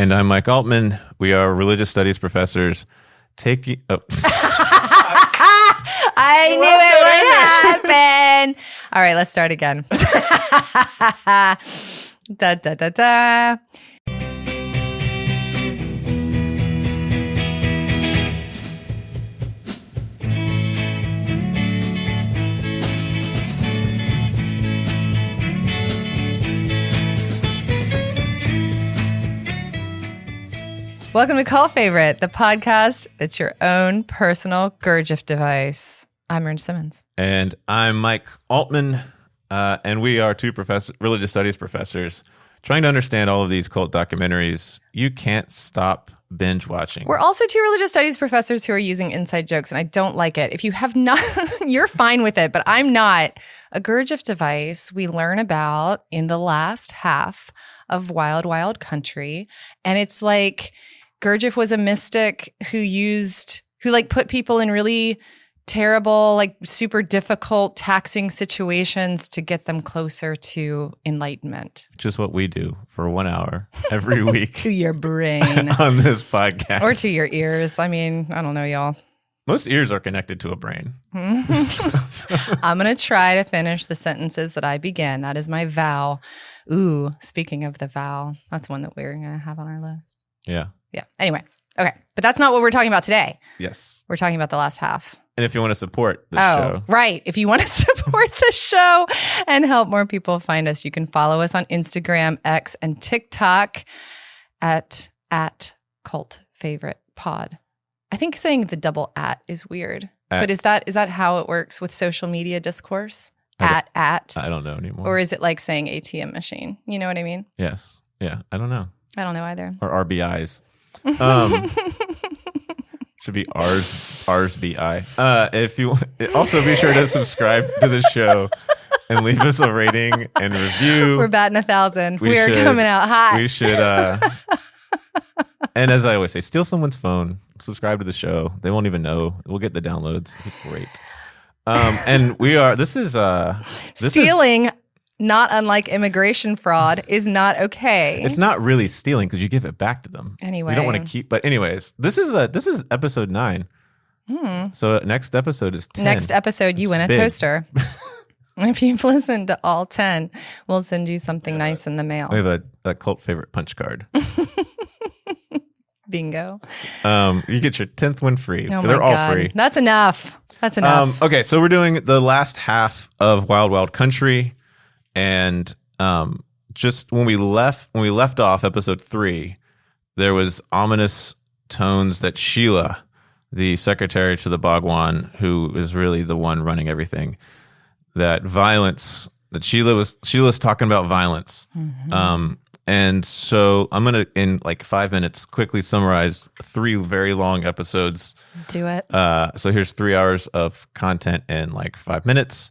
And I'm Mike Altman. We are religious studies professors taking... Oh. I knew it would happen. All right, let's start again. Da, da, da, da. Welcome to Cult Favorite, the podcast that's your own personal Gurdjieff device. I'm Ern Simmons. And I'm Mike Altman, and we are two religious studies professors trying to understand all of these cult documentaries. You can't stop binge watching. We're also two religious studies professors who are using inside jokes, and I don't like it. If you have not, you're fine with it, but I'm not. A Gurdjieff device we learn about in the last half of Wild Wild Country, and it's like Gurdjieff was a mystic who put people in really terrible, like super difficult, taxing situations to get them closer to enlightenment. Which is what we do for 1 hour every week. To your brain. On this podcast. Or to your ears. I mean, I don't know, y'all. Most ears are connected to a brain. I'm going to try to finish the sentences that I began. That is my vow. Ooh, speaking of the vow, that's one that we're going to have on our list. Yeah. Yeah. Anyway. Okay. But that's not what we're talking about today. Yes. We're talking about the last half. And if you want to support this show. Right. If you want to support the show and help more people find us, you can follow us on Instagram, X, and TikTok at Cult Favorite Pod. I think saying the double at is weird. But is that how it works with social media discourse? I don't know anymore. Or is it like saying ATM machine? You know what I mean? Yes. Yeah. I don't know. I don't know either. Or RBIs. Should be ours BI. If you also be sure to subscribe to the show and leave us a rating and review. We're batting 1,000. We are coming out hot. We should. And as I always say, steal someone's phone. Subscribe to the show. They won't even know. We'll get the downloads. Great. And we are. This is stealing. Not unlike immigration fraud, is not okay. It's not really stealing because you give it back to them. Anyway. You don't want to keep, but anyways, this is episode 9. So next episode is 10. Next episode, you win a toaster. If you've listened to all 10, we'll send you something nice in the mail. We have a cult favorite punch card. Bingo. You get your 10th one free. Oh They're my all God. free. That's enough. Okay, so we're doing the last half of Wild Wild Country. And just when we left off episode 3, there was ominous tones that Sheila, the secretary to the Bhagwan, who is really the one running everything, that Sheila's talking about violence. Mm-hmm. And so I'm going to, in like 5 minutes, quickly summarize 3 very long episodes. Do it. So here's 3 hours of content in like 5 minutes.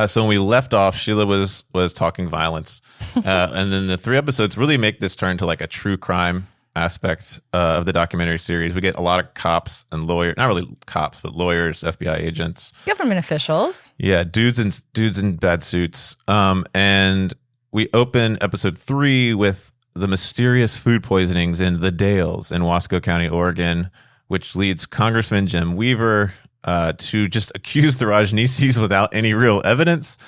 So when we left off, Sheila was talking violence. And then the 3 episodes really make this turn to like a true crime aspect of the documentary series. We get a lot of cops and lawyers, not really cops, but lawyers, FBI agents. Government officials. Yeah, dudes in bad suits. And we open episode 3 with the mysterious food poisonings in the Dales in Wasco County, Oregon, which leads Congressman Jim Weaver to just accuse the Rajneeshees without any real evidence.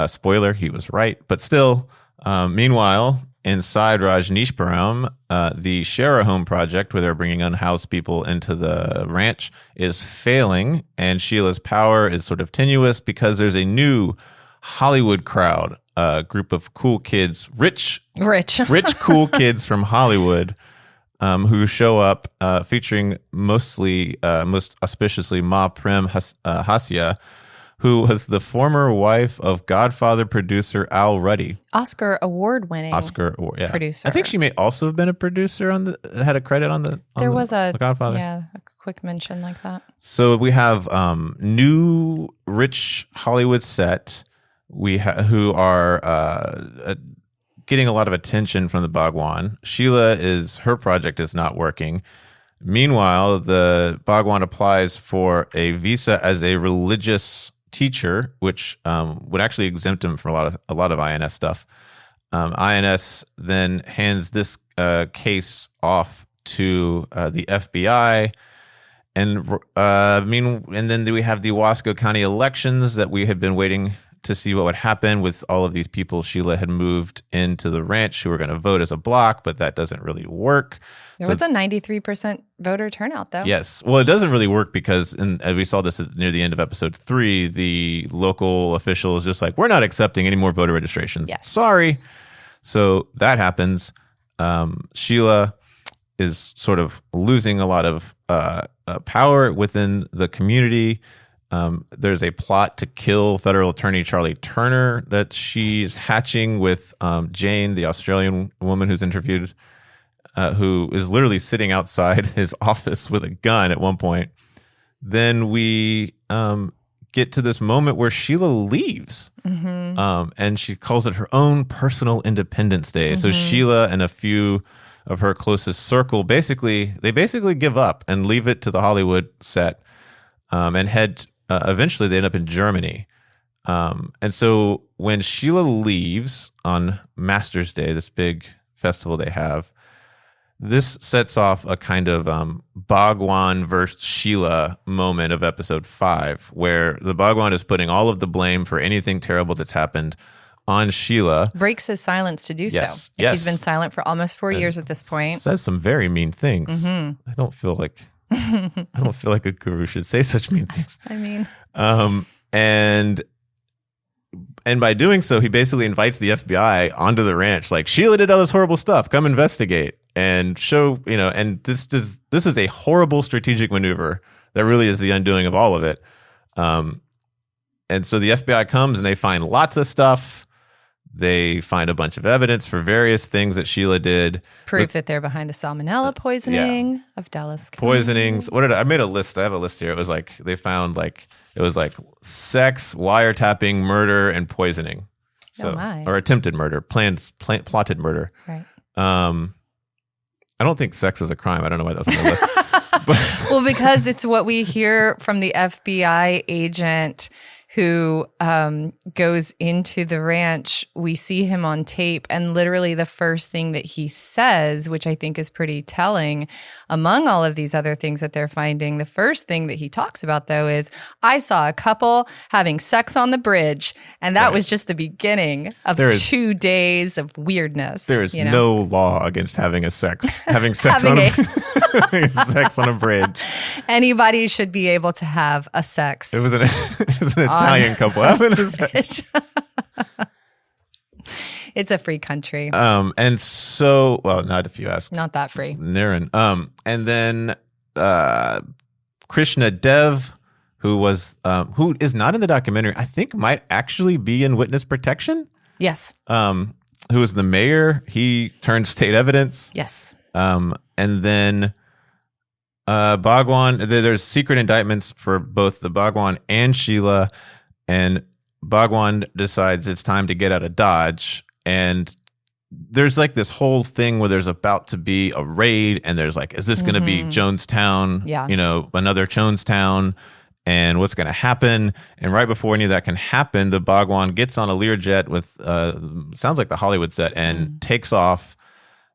Spoiler, he was right. But still, meanwhile, inside Rajneeshpuram, the Share a Home project, where they're bringing unhoused people into the ranch, is failing. And Sheila's power is sort of tenuous because there's a new Hollywood crowd, a group of cool kids, rich, cool kids from Hollywood, who show up, featuring most auspiciously Ma Prem Hassia, who was the former wife of Godfather producer Al Ruddy. Oscar award-winning producer. I think she may also have been a producer had a credit on the Godfather. Yeah, a quick mention like that. So we have new rich Hollywood set who are getting a lot of attention from the Bhagwan. Her project is not working. Meanwhile, the Bhagwan applies for a visa as a religious teacher, which would actually exempt him from a lot of INS stuff. INS then hands this case off to the FBI. And and then we have the Wasco County elections that we had been waiting to see what would happen with all of these people Sheila had moved into the ranch who were going to vote as a block, but that doesn't really work. There was a 93% voter turnout, though. Yes. Well, it doesn't really work because, as we saw this near the end of episode 3, the local official is just like, we're not accepting any more voter registrations. Yes. Sorry. So that happens. Sheila is sort of losing a lot of power within the community. There's a plot to kill federal attorney Charlie Turner that she's hatching with Jane, the Australian woman who's interviewed, who is literally sitting outside his office with a gun at one point. Then we get to this moment where Sheila leaves, and she calls it her own personal Independence Day. So Sheila and a few of her closest circle basically give up and leave it to the Hollywood set, and head. Eventually, they end up in Germany. And so when Sheila leaves on Master's Day, this big festival they have, this sets off a kind of Bhagwan versus Sheila moment of episode 5, where the Bhagwan is putting all of the blame for anything terrible that's happened on Sheila. Breaks his silence to do so. Yes. He's been silent for almost 4 years at this point. Says some very mean things. I don't feel like a guru should say such mean things. I mean, and by doing so, he basically invites the FBI onto the ranch. Like, Sheila did all this horrible stuff. Come investigate and show, and this is a horrible strategic maneuver that really is the undoing of all of it. And so the FBI comes and they find lots of stuff. They find a bunch of evidence for various things that Sheila did. Proof that they're behind the salmonella poisoning of Dallas County. Poisonings. I made a list. I have a list here. It was like they found sex, wiretapping, murder, and poisoning. Or attempted murder, plotted murder. Right. I don't think sex is a crime. I don't know why that was on the list. Well, because it's what we hear from the FBI agent who goes into the ranch. We see him on tape, and literally the first thing that he says, which I think is pretty telling, among all of these other things that they're finding, the first thing that he talks about, though, is, I saw a couple having sex on the bridge, and that was just the beginning of 2 days of weirdness. There is no law against having sex on a bridge. Anybody should be able to have a sex. It was an Italian couple having a sex. It's a free country. And so, well, not if you ask. Not that free. Niren. And then Krishna Dev, who is not in the documentary, I think might actually be in witness protection. Yes. Who is the mayor? He turned state evidence. Yes. And then Bhagwan, there's secret indictments for both the Bhagwan and Sheila, and Bhagwan decides it's time to get out of Dodge. And there's like this whole thing where there's about to be a raid, and there's like, is this going to be Jonestown? Yeah. Another Jonestown, and what's going to happen? And right before any of that can happen, the Bhagwan gets on a Learjet with sounds like the Hollywood set and takes off.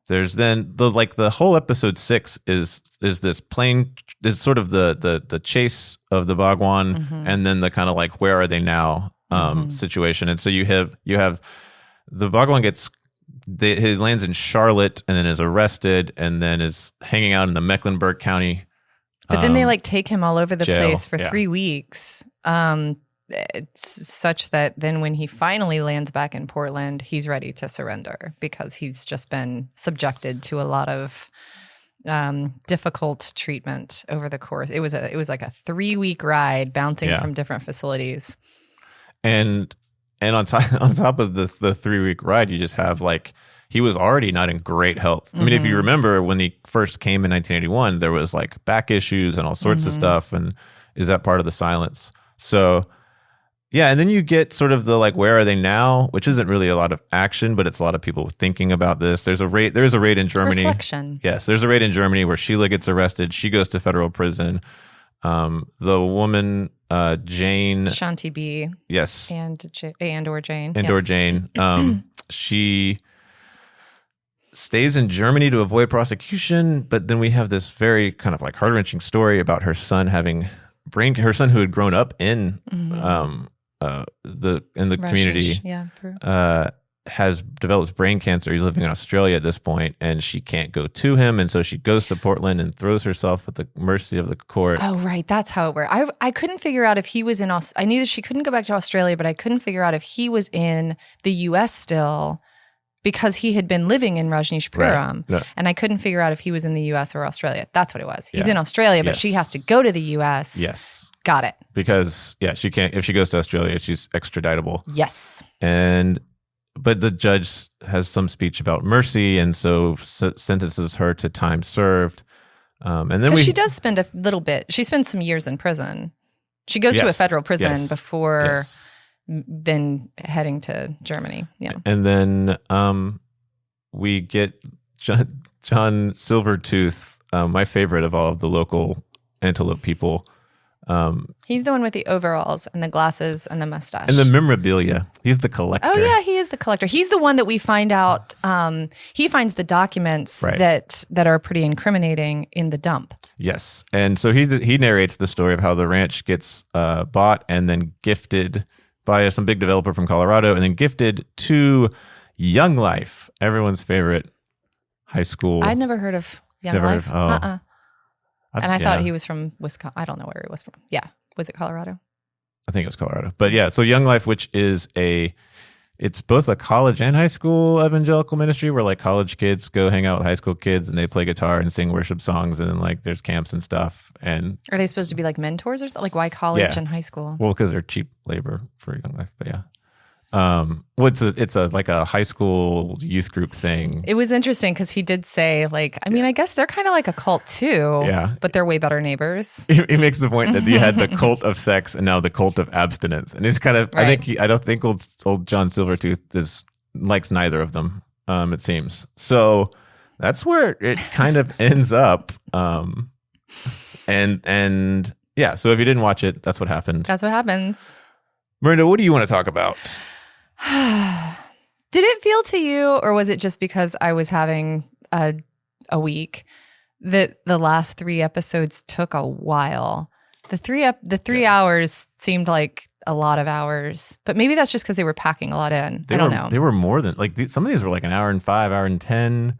There's then the whole episode 6 is this plane, is sort of the chase of the Bhagwan, and then the kind of like, where are they now situation. And so you have the Bhagwan he lands in Charlotte and then is arrested and then is hanging out in the Mecklenburg County. But then they take him all over the jail. place for 3 weeks. It's such that then when he finally lands back in Portland, he's ready to surrender because he's just been subjected to a lot of difficult treatment over the course. It was like a 3-week ride bouncing from different facilities. And on top of the 3-week ride, you just have he was already not in great health. I mean, if you remember when he first came in 1981, there was back issues and all sorts of stuff. And is that part of the silence? So yeah, and then you get sort of the where are they now, which isn't really a lot of action, but it's a lot of people thinking about this. There is a raid in Germany. Reflection. Yes, there's a raid in Germany where Sheila gets arrested. She goes to federal prison. The woman Jane, Shanti B. Yes, and or Jane. Or Jane. She stays in Germany to avoid prosecution. But then we have this very kind of like heart-wrenching story about her son having her son who had grown up in the community. Yeah, Peru. Has developed brain cancer. He's living in Australia at this point, and she can't go to him, and so she goes to Portland and throws herself at the mercy of the court. Oh, right. That's how it worked. I couldn't figure out if he was in I knew that she couldn't go back to Australia, but I couldn't figure out if he was in the U.S. still because he had been living in Rajneeshpuram. Right. No. And I couldn't figure out if he was in the U.S. or Australia. That's what it was. He's in Australia, but she has to go to the U.S. Yes. Got it. Because, she can't, if she goes to Australia, she's extraditable. Yes. But the judge has some speech about mercy, and so sentences her to time served. And then she does spend a little bit. She spends some years in prison. She goes to a federal prison before then heading to Germany. Yeah. And then we get John Silvertooth, my favorite of all of the local Antelope people. He's the one with the overalls and the glasses and the mustache. And the memorabilia. He's the collector. Oh, yeah, he is the collector. He's the one that we find out, he finds the documents that are pretty incriminating in the dump. Yes. And so he narrates the story of how the ranch gets bought and then gifted by some big developer from Colorado and then gifted to Young Life, everyone's favorite high school. I'd never heard of Young Life. And I thought he was from Wisconsin. I don't know where he was from. Yeah. Was it Colorado? I think it was Colorado. But yeah, so Young Life, which is it's both a college and high school evangelical ministry where like college kids go hang out with high school kids and they play guitar and sing worship songs and then like there's camps and stuff. And are they supposed to be like mentors or something? Like why college and high school? Well, because they're cheap labor for Young Life. But yeah. Well, it's like a high school youth group thing. It was interesting because he did say like, I mean, I guess they're kind of like a cult too. Yeah. But they're way better neighbors. He makes the point that you had the cult of sex and now the cult of abstinence. And it's kind of, I don't think old John Silvertooth likes neither of them, it seems. So that's where it kind of ends up. And yeah, so if you didn't watch it, that's what happened. That's what happens. Miranda, what do you want to talk about? Did it feel to you, or was it just because I was having a week, that the last 3 episodes took a while? The three hours seemed like a lot of hours, but maybe that's just because they were packing a lot in. I don't know. They were more than some of these were like an hour and 5, hour and 10.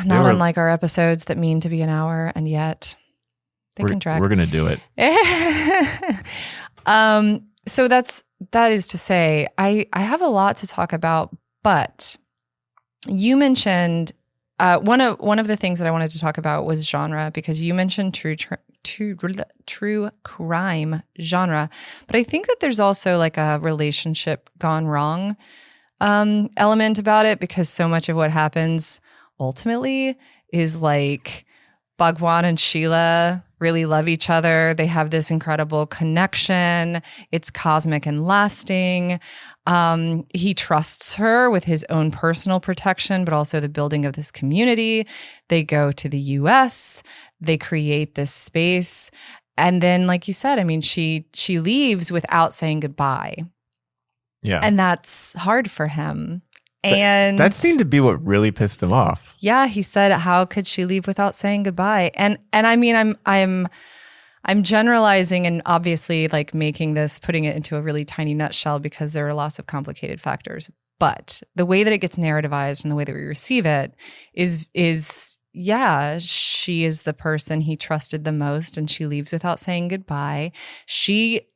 Not unlike our episodes that mean to be an hour, and yet they can drag. We're gonna do it. So that is to say, I have a lot to talk about, but you mentioned one of the things that I wanted to talk about was genre, because you mentioned true crime genre, but I think that there's also like a relationship gone wrong element about it, because so much of what happens ultimately is like Bhagwan and Sheila really love each other. They have this incredible connection. It's cosmic and lasting. He trusts her with his own personal protection, but also the building of this community. They go to the US. They create this space. And then, like you said, I mean, she leaves without saying goodbye. Yeah. And that's hard for him. And that seemed to be what really pissed him off. Yeah, he said, "How could she leave without saying goodbye?" And I mean, I'm generalizing and obviously like putting it into a really tiny nutshell, because there are lots of complicated factors. But the way that it gets narrativized and the way that we receive it is she is the person he trusted the most, and she leaves without saying goodbye. She,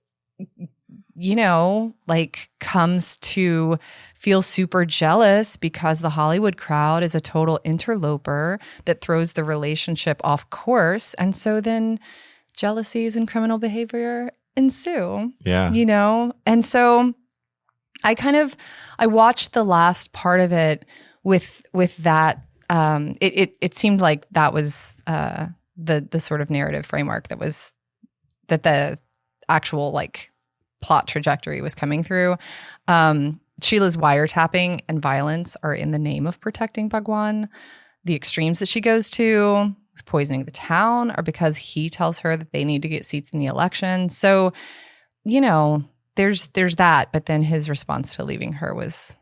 comes to feel super jealous because the Hollywood crowd is a total interloper that throws the relationship off course. And so then jealousies and criminal behavior ensue. Yeah. And so I watched the last part of it with that. It seemed like that was the sort of narrative framework that the actual like plot trajectory was coming through. Sheila's wiretapping and violence are in the name of protecting Bhagwan. The extremes that she goes to, poisoning the town, are because he tells her that they need to get seats in the election. So, there's that. But then his response to leaving her was,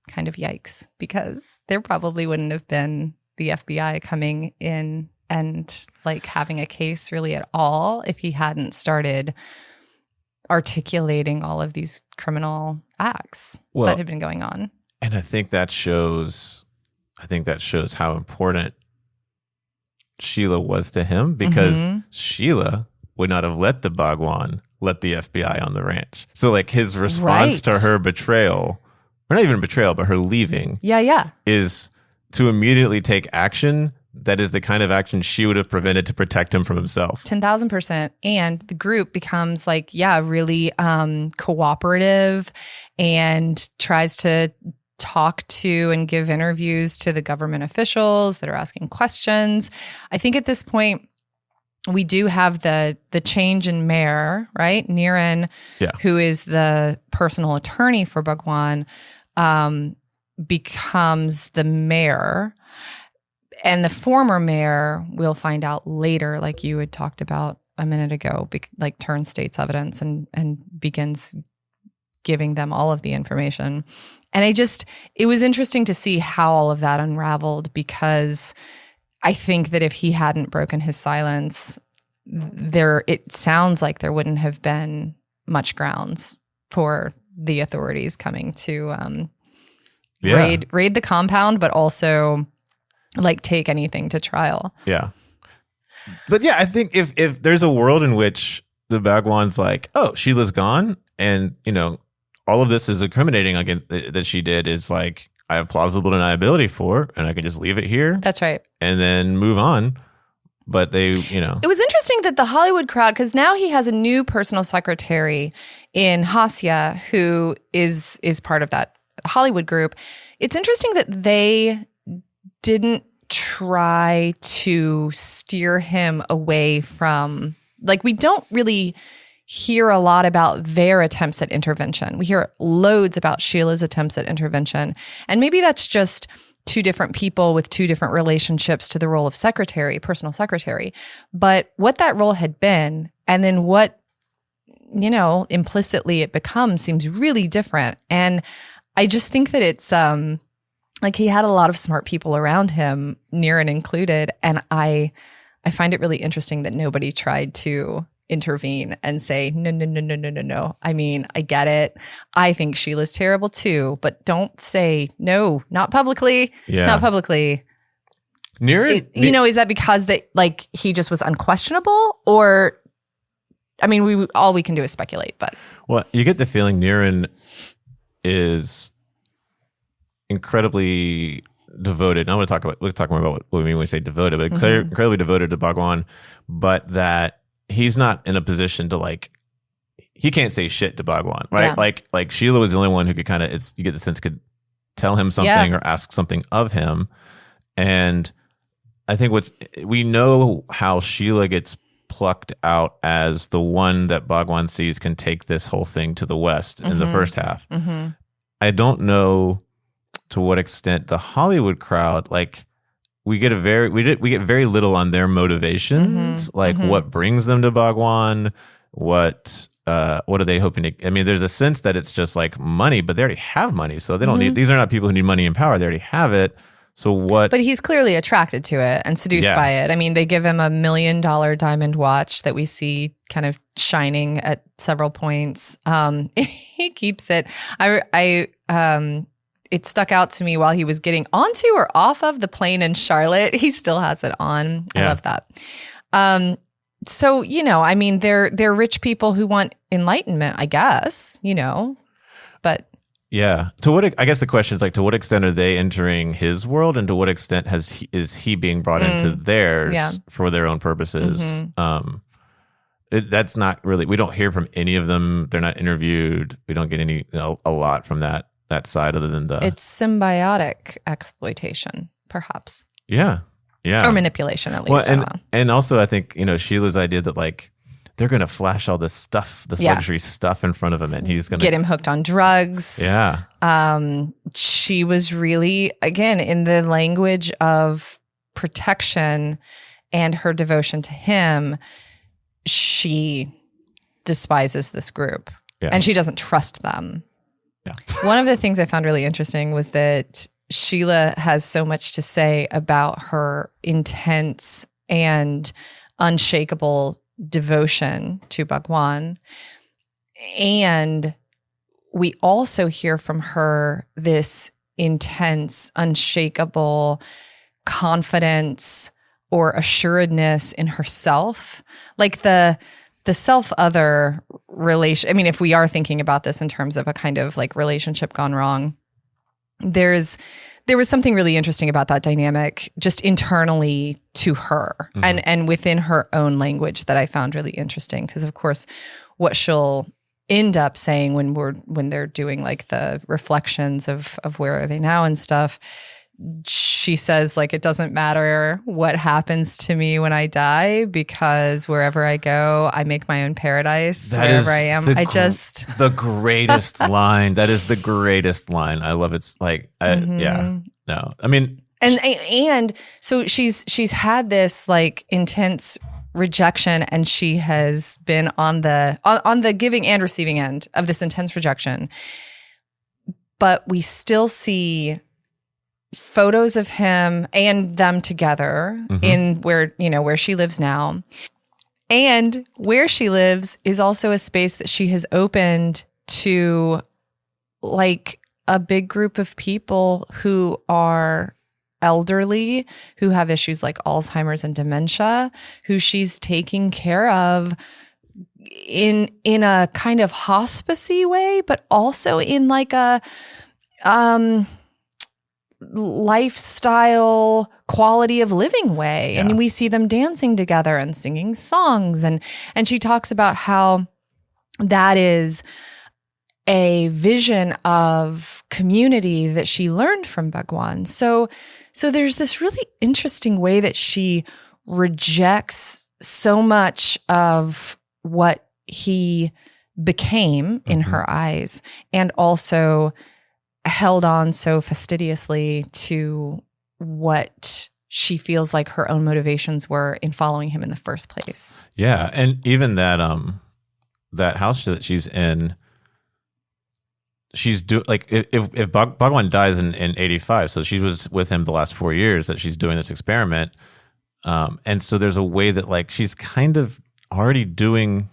kind of yikes, because there probably wouldn't have been the FBI coming in and like having a case really at all if he hadn't started articulating all of these criminal acts that had been going on. And I think that shows how important Sheila was to him, because Sheila would not have let the Bhagwan let the FBI on the ranch. So like his response to her betrayal, or not even betrayal, but her leaving, is to immediately take action that is the kind of action she would have prevented to protect him from himself. 10,000%. And the group becomes like, really cooperative and tries to talk to and give interviews to the government officials that are asking questions. I think at this point, we do have the change in mayor, right? Niren, who is the personal attorney for Bhagwan, becomes the mayor. And the former mayor, we'll find out later, like you had talked about a minute ago, like turns state's evidence and begins giving them all of the information. And it was interesting to see how all of that unraveled, because I think that if he hadn't broken his silence, it sounds like there wouldn't have been much grounds for the authorities coming to raid the compound, but also like take anything to trial. Yeah. But yeah, I think if there's a world in which the Bhagwan's like, oh, Sheila's gone, and all of this is incriminating again that she did, is like, I have plausible deniability for, and I can just leave it here. That's right. And then move on. But they, It was interesting that the Hollywood crowd, because now he has a new personal secretary in Hasya, who is part of that Hollywood group. It's interesting that they didn't try to steer him away from, like, we don't really hear a lot about their attempts at intervention. We hear loads about Sheila's attempts at intervention. And maybe that's just two different people with two different relationships to the role of secretary, personal secretary. But what that role had been, and then what, implicitly it becomes, seems really different. And I just think that it's like he had a lot of smart people around him, Niren included. And I find it really interesting that nobody tried to intervene and say, no. I mean, I get it. I think Sheila's terrible too, but don't say no, not publicly. Yeah. Not publicly. Niren, is that because like he just was unquestionable, or, I mean, all we can do is speculate, but. Well, you get the feeling Niren is incredibly devoted. I want to we'll talk more about what we mean when we say devoted, but incredibly devoted to Bhagwan, but that he's not in a position to he can't say shit to Bhagwan, right? Yeah. Like Sheila was the only one who could you get the sense could tell him something or ask something of him. And I think we know how Sheila gets plucked out as the one that Bhagwan sees can take this whole thing to the West in the first half. Mm-hmm. I don't know to what extent the Hollywood crowd, we get very little on their motivations, what brings them to Bhagwan, what are they hoping to? I mean, there's a sense that it's just like money, but they already have money, so they don't need. These are not people who need money and power; they already have it. So what? But he's clearly attracted to it and seduced by it. I mean, they give him $1 million diamond watch that we see kind of shining at several points. He keeps it. It stuck out to me while he was getting onto or off of the plane in Charlotte. He still has it on. I love that. So, I mean, they're rich people who want enlightenment, I guess, but. Yeah. I guess the question is to what extent are they entering his world, and to what extent is he being brought into theirs for their own purposes? That's not really, we don't hear from any of them. They're not interviewed. We don't get a lot from that side other than it's symbiotic exploitation, perhaps. Yeah. Or manipulation, at least. Well, and also I think, Sheila's idea that they're going to flash all this stuff, this luxury stuff in front of him, and he's going to get him hooked on drugs. Yeah. She was really, again, in the language of protection and her devotion to him, she despises this group and she doesn't trust them. Yeah. One of the things I found really interesting was that Sheila has so much to say about her intense and unshakable devotion to Bhagwan. And we also hear from her this intense, unshakable confidence or assuredness in herself. Like the self-other relation. I mean, if we are thinking about this in terms of a kind of like relationship gone wrong, there was something really interesting about that dynamic just internally to her and within her own language that I found really interesting. Because of course, what she'll end up saying when they're doing like the reflections of where are they now and stuff, she says like, it doesn't matter what happens to me when I die, because wherever I go, I make my own paradise. Wherever I am, the greatest line. That is the greatest line. I love it. It's like, yeah, no, I mean, and so she's had this like intense rejection, and she has been on the giving and receiving end of this intense rejection. But we still see photos of him and them together in where she lives now. And where she lives is also a space that she has opened to like a big group of people who are elderly, who have issues like Alzheimer's and dementia, who she's taking care of in a kind of hospice-y way, but also in like a lifestyle quality of living way. Yeah. And we see them dancing together and singing songs. And she talks about how that is a vision of community that she learned from Bhagwan. So there's this really interesting way that she rejects so much of what he became in her eyes, and also held on so fastidiously to what she feels like her own motivations were in following him in the first place. Yeah, and even that house that she's in, she's if Bhagwan dies in 85, so she was with him the last 4 years that she's doing this experiment, and so there's a way that like she's kind of already doing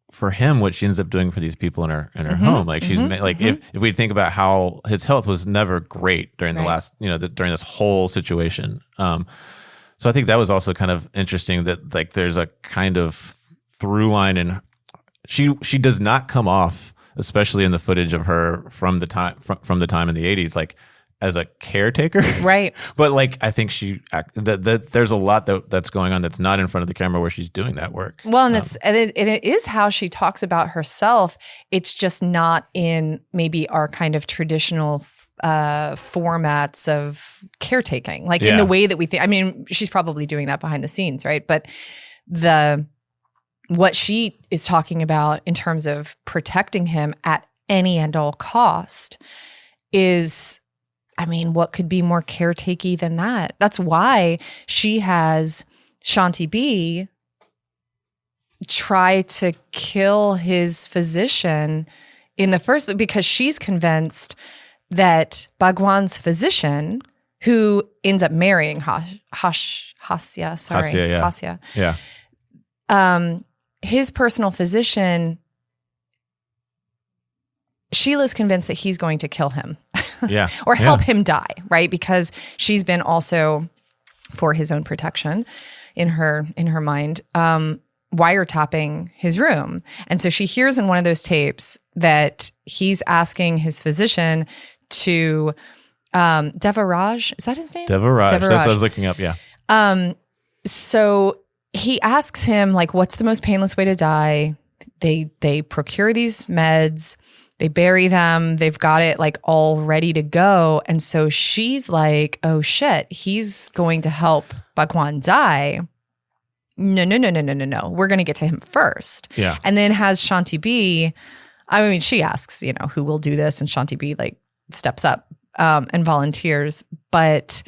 for him what she ends up doing for these people in her home. Like she's if we think about how his health was never great during the last, during this whole situation. So I think that was also kind of interesting that like there's a kind of through line, and she does not come off, especially in the footage of her from the time in the 80s, like as a caretaker. Right. But like, I think that there's a lot that's going on that's not in front of the camera where she's doing that work. Well, and it is how she talks about herself. It's just not in maybe our kind of traditional formats of caretaking, like in the way that we think. I mean, she's probably doing that behind the scenes, right? But what she is talking about in terms of protecting him at any and all cost is, I mean, what could be more caretakey than that? That's why she has Shanti B try to kill his physician in the first place, because she's convinced that Bhagwan's physician, who ends up marrying Hasya. Yeah. His personal physician, Sheila's convinced that he's going to kill him. Or help him die, right? Because she's been also, for his own protection in her mind, wiretapping his room. And so she hears in one of those tapes that he's asking his physician to Devaraj, is that his name? Devaraj. That's what I was looking up, yeah. So he asks him, like, what's the most painless way to die? They procure these meds, they bury them, they've got it like all ready to go. And so she's like, oh shit, he's going to help Bhagwan die. No. We're going to get to him first. Yeah. And then has Shanti B, I mean, she asks, who will do this? And Shanti B like steps up and volunteers. But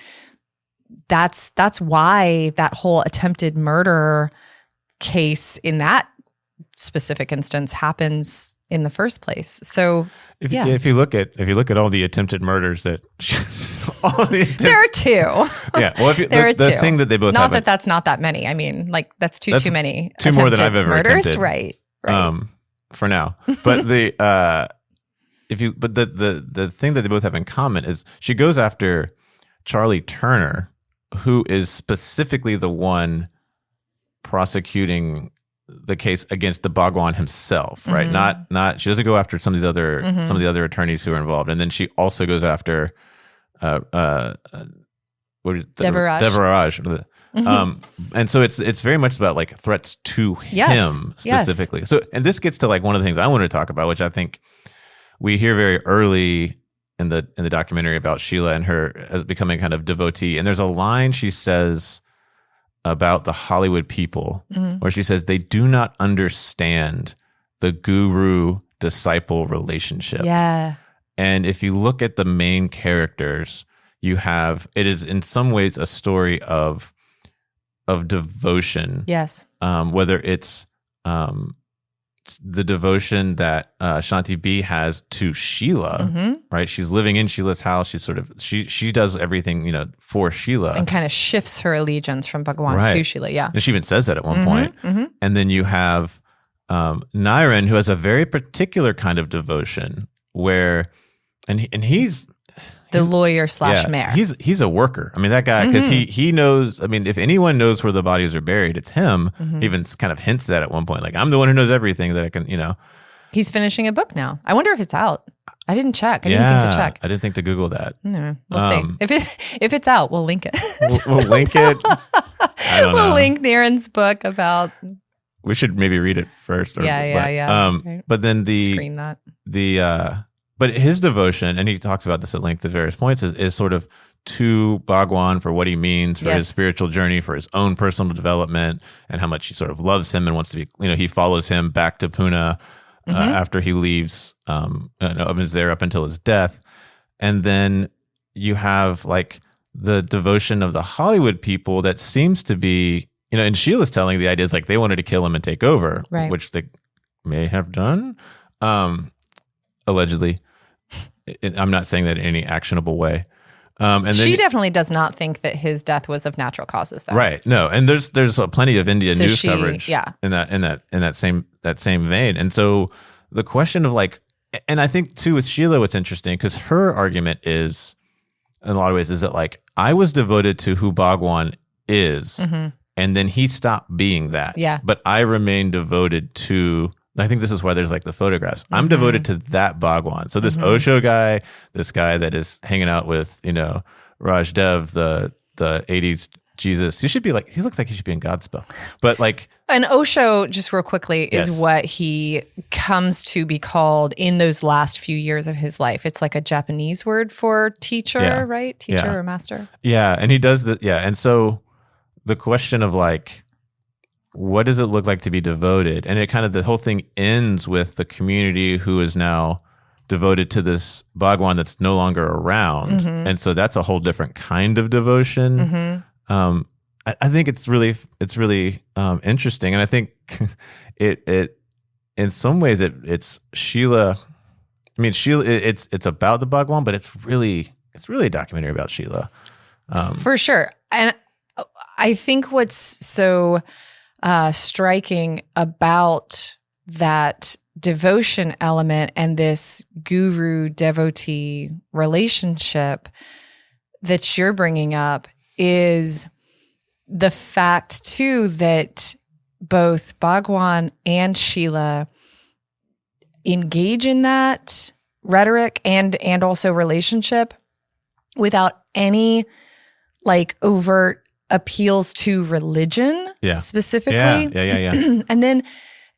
that's why that whole attempted murder case in that specific instance happens in the first place. So if you look at all the attempted murders that there are two. Yeah. Well, the thing that they both not have, that's not that many. I mean, like that's too many. Two more than I've ever murders. attempted. Right. For now. But the thing that they both have in common is she goes after Charlie Turner, who is specifically the one prosecuting the case against the Bhagwan himself, right? Not she doesn't go after some of the other attorneys who are involved, and then she also goes after Devaraj. And so it's very much about like threats to him specifically. Yes. So, and this gets to like one of the things I want to talk about, which I think we hear very early in the documentary about Sheila and her as becoming kind of devotee. And there's a line she says about the Hollywood people where she says they do not understand the guru disciple relationship. Yeah. And if you look at the main characters, it is in some ways a story of devotion. Yes. Whether it's the devotion that Shanti B has to Sheila, right? She's living in Sheila's house. She's sort of she does everything, for Sheila, and kind of shifts her allegiance from Bhagwan to Sheila. Yeah, and she even says that at one point. And then you have Niren, who has a very particular kind of devotion, where and he's the lawyer / mayor. He's a worker. I mean, that guy, because he knows. I mean, if anyone knows where the bodies are buried, it's him. He even kind of hints that at one point, like I'm the one who knows everything that I can. He's finishing a book now. I wonder if it's out. I didn't check. I didn't think to check. I didn't think to Google that. We'll see. If it's out, we'll link it. We'll link it. I don't know. We'll link Niren's book about. We should maybe read it first. Yeah. But then screen that. But his devotion, and he talks about this at length at various points, is sort of to Bhagwan for what he means for his spiritual journey, for his own personal development, and how much he sort of loves him and wants to be, he follows him back to Pune after he leaves, is there up until his death. And then you have like the devotion of the Hollywood people that seems to be, and Sheila's telling the idea is like they wanted to kill him and take over, which they may have done. Allegedly. I'm not saying that in any actionable way. And then she definitely does not think that his death was of natural causes, though. Right. No. And there's plenty of India news coverage in that same vein. And so the question of like, and I think too with Sheila, what's interesting, because her argument is in a lot of ways is that like I was devoted to who Bhagwan is, and then he stopped being that. Yeah. But I remain devoted to. I think this is why there's like the photographs. I'm devoted to that Bhagwan. So this OSHO guy, this guy that is hanging out with, Rajdev, the 80s Jesus, he looks like he should be in Godspell. But like. And OSHO, just real quickly, is what he comes to be called in those last few years of his life. It's like a Japanese word for teacher, right? Teacher or master. Yeah. And he does that. Yeah. And so the question of like, what does it look like to be devoted? And it kind of, the whole thing ends with the community who is now devoted to this Bhagwan that's no longer around. And so that's a whole different kind of devotion. I think it's really interesting. And I think it in some ways it's Sheila. I mean, Sheila, it's about the Bhagwan, but it's really a documentary about Sheila. For sure. And I think what's so striking about that devotion element and this guru devotee relationship that you're bringing up is the fact too that both Bhagwan and Sheila engage in that rhetoric and also relationship without any like overt appeals to religion specifically. Yeah. And then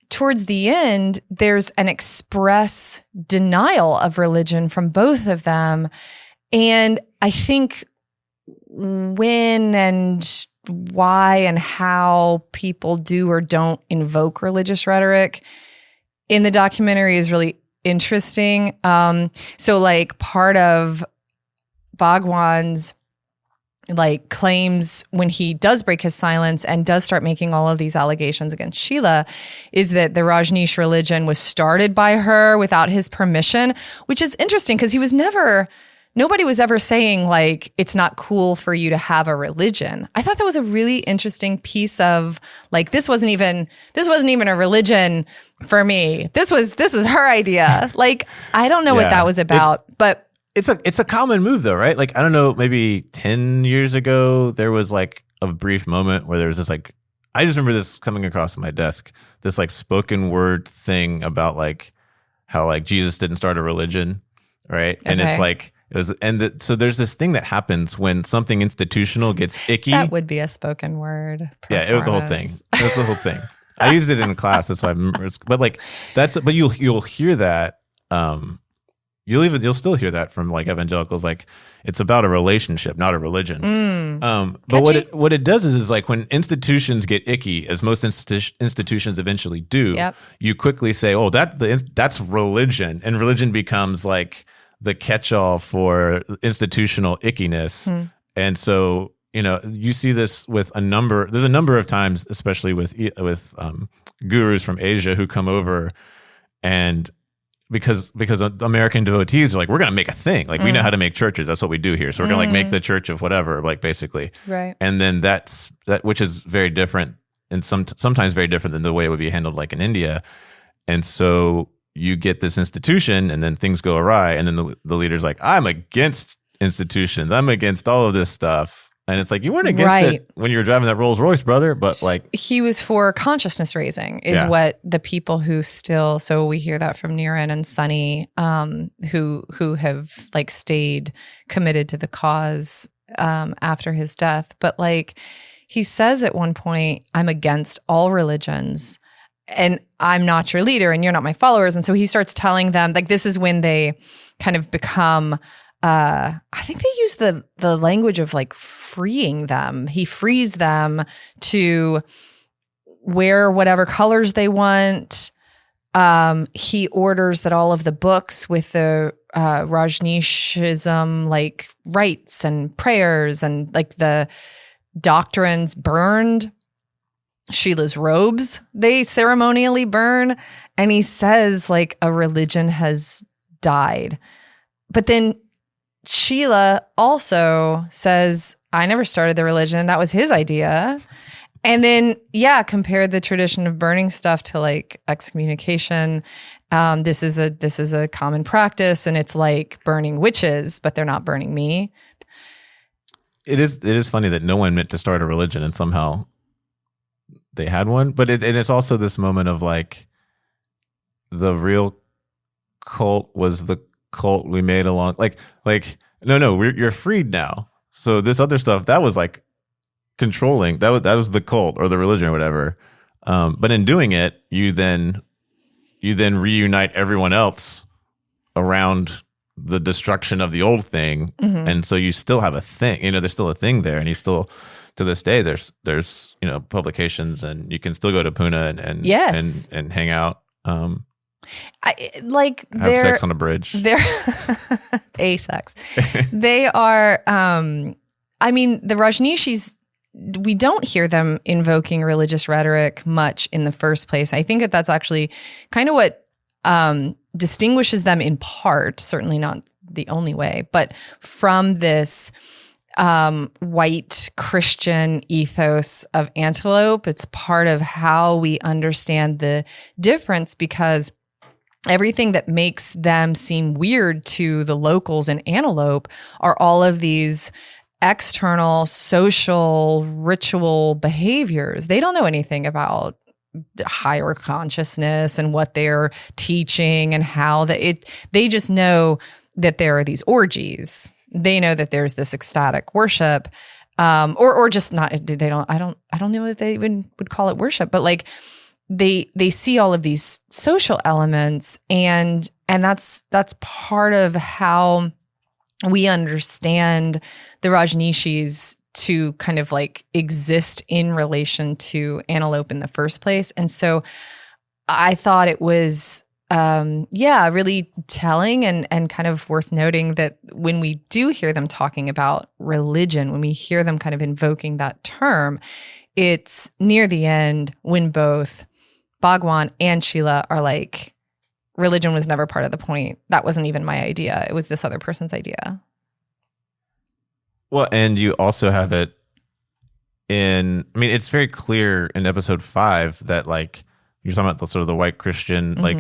towards the end, there's an express denial of religion from both of them. And I think when and why and how people do or don't invoke religious rhetoric in the documentary is really interesting. So like part of Bhagwan's like claims when he does break his silence and does start making all of these allegations against Sheila is that the Rajneesh religion was started by her without his permission, which is interesting because nobody was ever saying like, it's not cool for you to have a religion. I thought that was a really interesting piece of like, this wasn't even a religion for me. This was her idea. Like, I don't know what that was about, but it's a common move though, right? Like, I don't know, maybe 10 years ago, there was like a brief moment where there was this like, I just remember this coming across my desk, this like spoken word thing about like how like Jesus didn't start a religion, right? And it's like, so there's this thing that happens when something institutional gets icky. That would be a spoken word. Yeah, it was the whole thing. It was the whole thing. I used it in class, that's why I remember. But like but you'll hear that. You'll still hear that from like evangelicals, like it's about a relationship, not a religion. But what it does is like when institutions get icky, as most institutions eventually do, you quickly say, "Oh, that's religion," and religion becomes like the catch-all for institutional ickiness. And so you see this with there's a number of times, especially with gurus from Asia who come over and. Because American devotees are like, we're going to make a thing. Like, we know how to make churches. That's what we do here. So we're going to like make the church of whatever, like basically. Right. And then that which is very different and sometimes very different than the way it would be handled like in India. And so you get this institution and then things go awry. And then the leader's like, I'm against institutions. I'm against all of this stuff. And it's like, you weren't against it when you were driving that Rolls Royce, brother, but like. He was for consciousness raising is what the people who still, so we hear that from Niren and Sunny, who have like stayed committed to the cause after his death. But like he says at one point, I'm against all religions and I'm not your leader and you're not my followers. And so he starts telling them, like, this is when they kind of become I think they use the language of like freeing them. He frees them to wear whatever colors they want. He orders that all of the books with the Rajneeshism like rites and prayers and like the doctrines burned. Sheila's robes, they ceremonially burn. And he says like a religion has died. But then Sheila also says, I never started the religion. That was his idea. And then, compared the tradition of burning stuff to like excommunication. This is a common practice, and it's like burning witches, but they're not burning me. It is funny that no one meant to start a religion, and somehow they had one. But it's also this moment of like the real cult was the cult we made along like no you're freed now, so this other stuff that was like controlling, that was the cult or the religion or whatever, but in doing it you then reunite everyone else around the destruction of the old thing. And so you still have a thing, there's still a thing there, and you still to this day there's publications, and you can still go to Pune and hang out. Have sex on a bridge. They're sex. They are. The Rajneeshees. We don't hear them invoking religious rhetoric much in the first place. I think that's actually kind of what distinguishes them in part. Certainly not the only way, but from this white Christian ethos of Antelope. It's part of how we understand the difference, because everything that makes them seem weird to the locals in Antelope are all of these external social ritual behaviors. They don't know anything about higher consciousness and what they're teaching and how they just know that there are these orgies. They know that there's this ecstatic worship, or just not. I don't know if they even would call it worship, but like they see all of these social elements, and that's part of how we understand the Rajneeshees to kind of like exist in relation to Antelope in the first place. And so I thought it was really telling and kind of worth noting that when we do hear them talking about religion, when we hear them kind of invoking that term, it's near the end when both Bhagwan and Sheila are like, religion was never part of the point. That wasn't even my idea. It was this other person's idea. Well, and you also have it it's very clear in episode 5 that like you're talking about the sort of the white Christian, like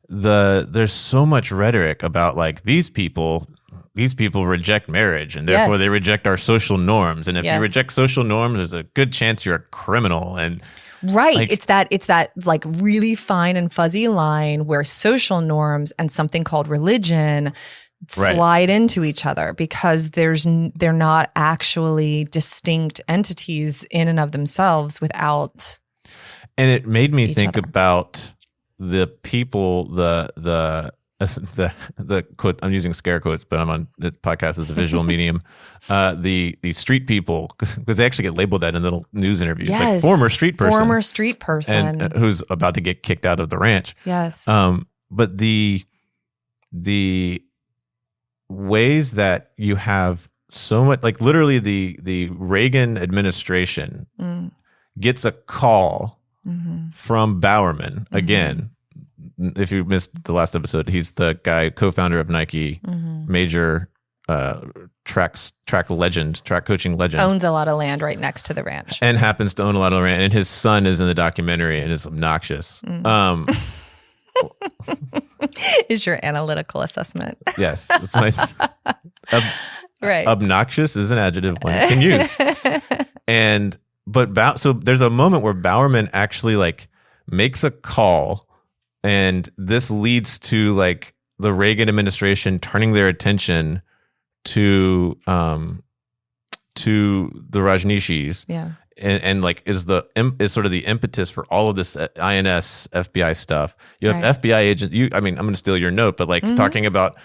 there's so much rhetoric about like these people reject marriage and therefore they reject our social norms. And if you reject social norms, there's a good chance you're a criminal. And right. Like, it's that like really fine and fuzzy line where social norms and something called religion slide into each other because they're not actually distinct entities in and of themselves without. And it made me think about the people, the quote, I'm using scare quotes, but I'm on the podcast as a visual medium. The street people, because they actually get labeled that in little news interviews, like former street person, and who's about to get kicked out of the ranch. Yes. But the ways that you have so much, like literally the Reagan administration gets a call from Bowerman again. If you missed the last episode, he's the guy, co-founder of Nike, major track coaching legend. Owns a lot of land right next to the ranch. And happens to own a lot of land. And his son is in the documentary and is obnoxious. Is your analytical assessment. Yes. That's my... right. Obnoxious is an adjective one can use. So there's a moment where Bowerman actually like makes a call, and this leads to like the Reagan administration turning their attention to the Rajneeshees. Yeah. And like is sort of the impetus for all of this INS FBI stuff. You have FBI agents. I'm going to steal your note, but like talking about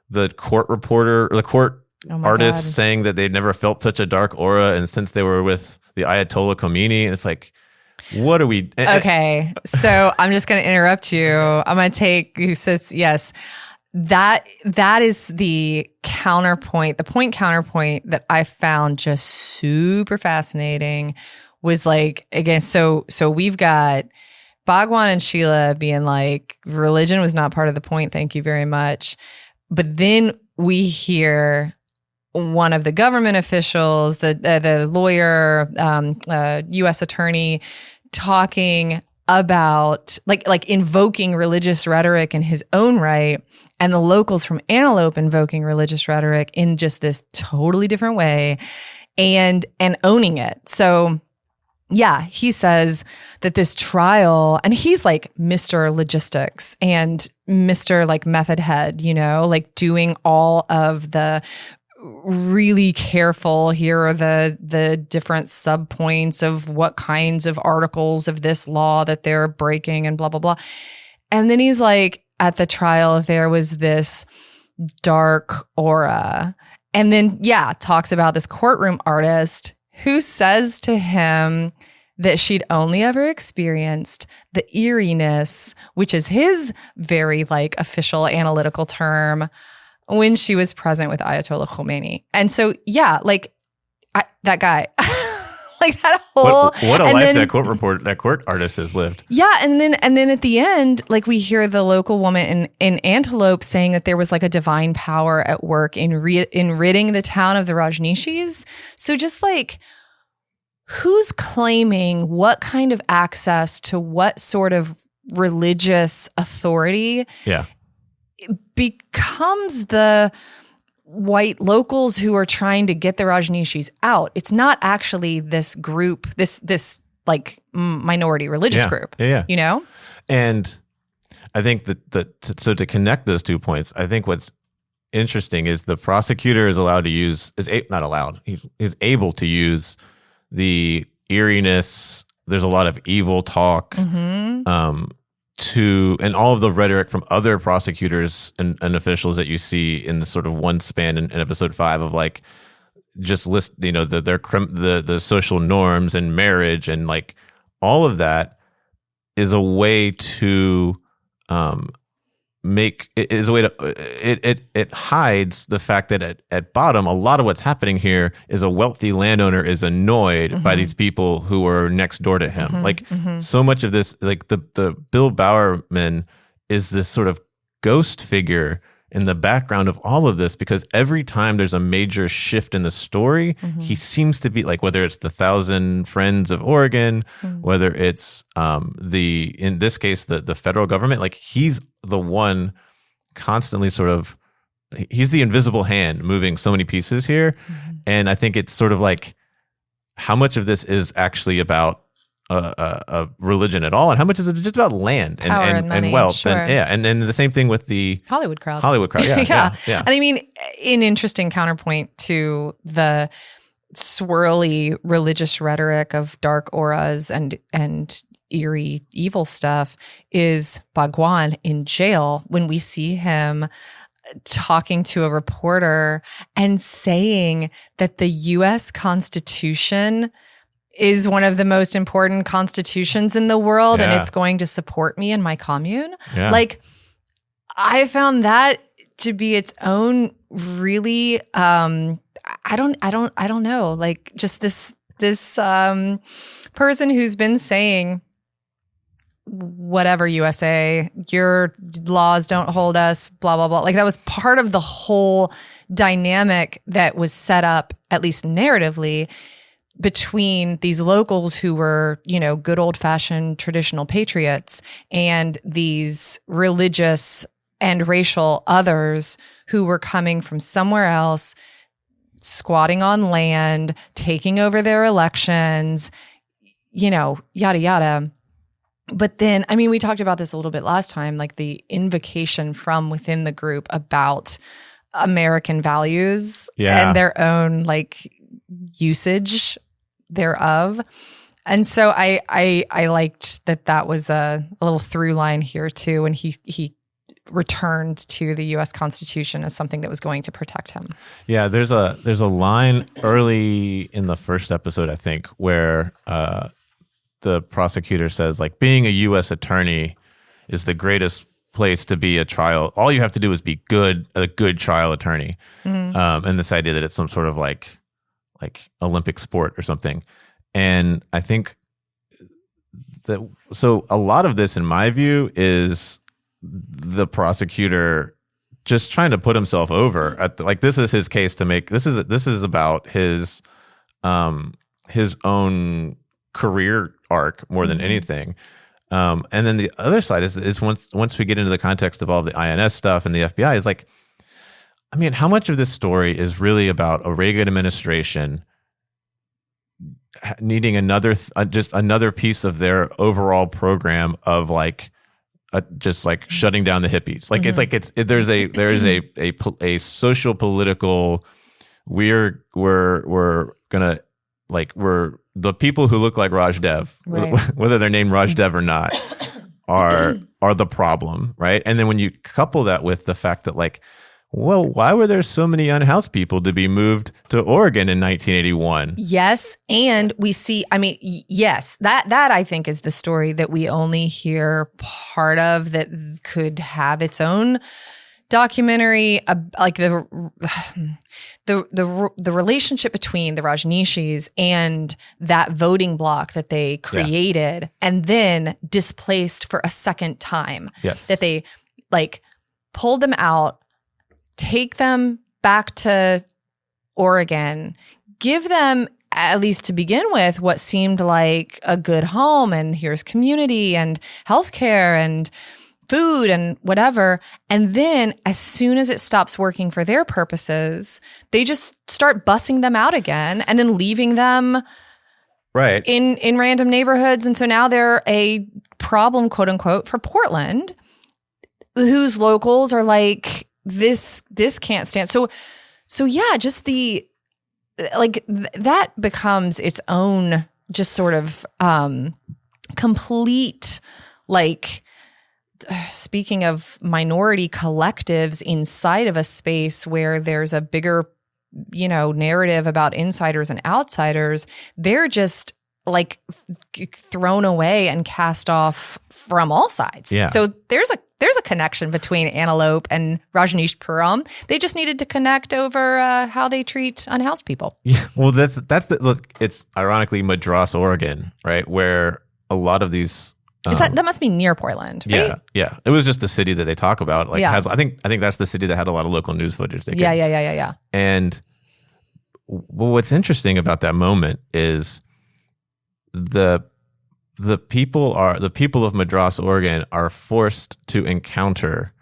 the court reporter or the court artist saying that they'd never felt such a dark aura, and since they were with the Ayatollah Khomeini, and it's like, what are we? Okay, so I'm just going to interrupt you. I'm going to take who says yes. That is the counterpoint. The counterpoint that I found just super fascinating was like, again, so we've got Bhagwan and Sheila being like, religion was not part of the point. Thank you very much. But then we hear one of the government officials, the lawyer, U.S. attorney, talking about like invoking religious rhetoric in his own right, and the locals from Antelope invoking religious rhetoric in just this totally different way, and owning it. So yeah, he says that this trial, and he's like Mr. Logistics and Mr. like method head, like doing all of the really careful, here are the different subpoints of what kinds of articles of this law that they're breaking and blah, blah, blah. And then he's like, at the trial, there was this dark aura. And then, talks about this courtroom artist who says to him that she'd only ever experienced the eeriness, which is his very like official analytical term, when she was present with Ayatollah Khomeini. And so, that guy, like that whole... What a life that court artist has lived. Yeah, and then at the end, like we hear the local woman in Antelope saying that there was like a divine power at work in ridding the town of the Rajneeshees. So just like, who's claiming what kind of access to what sort of religious authority? Yeah. Becomes the white locals who are trying to get the Rajneeshees out. It's not actually this group, this like minority religious group. Yeah. And I think so to connect those 2 points, I think what's interesting is the prosecutor is he's able to use the eeriness. There's a lot of evil talk. And all of the rhetoric from other prosecutors and officials that you see in the sort of one span in episode 5 of like just list, the social norms and marriage, and like all of that is a way to make it is a way to it hides the fact that at bottom a lot of what's happening here is a wealthy landowner is annoyed by these people who are next door to him. Like so much of this, like the Bill Bowerman is this sort of ghost figure in the background of all of this, because every time there's a major shift in the story, he seems to be like, whether it's the 1,000 Friends of Oregon, whether it's in this case, the federal government, like he's the one constantly he's the invisible hand moving so many pieces here. And I think it's sort of like, how much of this is actually about a religion at all, and how much is it just about land and money, and wealth? sure. And then the same thing with the Hollywood crowd. Yeah. And I mean, an interesting counterpoint to the swirly religious rhetoric of dark auras and eerie evil stuff is Bhagwan in jail, when we see him talking to a reporter and saying that the U.S. Constitution is one of the most important constitutions in the world, and it's going to support me in my commune. Yeah. Like, I found that to be its own really, I don't know, like just this person who's been saying, whatever USA, your laws don't hold us, blah, blah, blah. Like that was part of the whole dynamic that was set up, at least narratively, between these locals who were, good old fashioned traditional patriots and these religious and racial others who were coming from somewhere else, squatting on land, taking over their elections, yada, yada. But then, I mean, we talked about this a little bit last time, like the invocation from within the group about American values and their own like usage thereof. And so I liked that was a little through line here too, and he returned to the U.S. Constitution as something that was going to protect him. Yeah, there's a line early in the first episode, I think, where the prosecutor says, like, being a U.S. attorney is the greatest place to be a trial. All you have to do is be a good trial attorney. And this idea that it's some sort of like Olympic sport or something. And I think that, so a lot of this, in my view, is the prosecutor just trying to put himself over. This is his case to make. This is about his own career arc more than anything. And then the other side is once we get into the context of all the INS stuff and the FBI, is like, I mean, how much of this story is really about a Reagan administration needing just another piece of their overall program of just shutting down the hippies? Like, there's a social political, we're gonna, like, we're the people who look like Raj Dev, right, whether they're named Raj Dev or not, are the problem, right? And then when you couple that with the fact that, like, well, why were there so many unhoused people to be moved to Oregon in 1981? Yes, and we see, I mean, yes, that I think is the story that we only hear part of, that could have its own documentary, like the relationship between the Rajneeshees and that voting bloc that they created and then displaced for a second time. Yes. That they like pulled them out, take them back to Oregon, give them, at least to begin with, what seemed like a good home, and here's community and healthcare and food and whatever. And then as soon as it stops working for their purposes, they just start bussing them out again and then leaving them right in random neighborhoods. And so now they're a problem, quote unquote, for Portland, whose locals are like, this can't stand. So yeah, just the, like, that becomes its own just sort of complete, like, speaking of minority collectives inside of a space where there's a bigger, narrative about insiders and outsiders, they're just like thrown away and cast off from all sides. Yeah. So there's a connection between Antelope and Rajneesh. They just needed to connect over how they treat unhoused people. Yeah. Well, look, it's ironically Madras, Oregon, right? Where a lot of these that must be near Portland, right? Yeah, yeah. It was just the city that they talk about. Like, Yeah. I think that's the city that had a lot of local news footage. Yeah. And what's interesting about that moment is the people of Madras, Oregon, are forced to encounter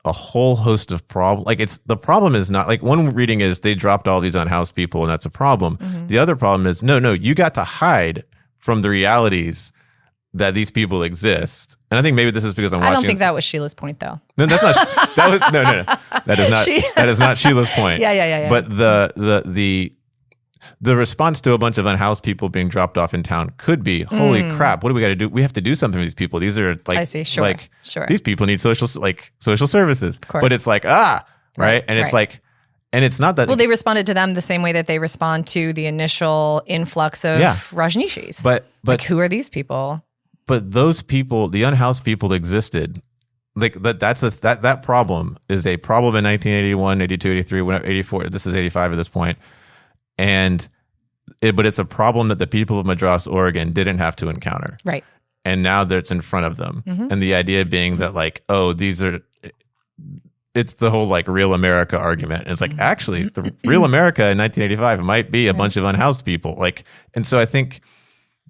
a whole host of problems. Like, the problem is not like, one reading is they dropped all these unhoused people and that's a problem. Mm-hmm. The other problem is no, you got to hide from the realities that these people exist. And I think maybe this is because I'm watching. I don't think that was Sheila's point, though. No, that's not. That was no. That is not. That is not Sheila's point. Yeah. But the response to a bunch of unhoused people being dropped off in town could be, holy crap, what do we got to do? We have to do something with these people. These are like, I see. Sure. These people need social services. Of course. But it's like, right? And it's like, and it's not that. Well, they responded to them the same way that they respond to the initial influx of Rajneeshees. But like, who are these people? But those people, the unhoused people, existed. Like that problem is a problem in 1981, 82, 83, 84. This is 85 at this point. But it's a problem that the people of Madras, Oregon didn't have to encounter. Right. And now that it's in front of them. Mm-hmm. And the idea being that like, it's the whole like real America argument. And it's like, actually, the real America in 1985 might be a bunch of unhoused people. Like, and so I think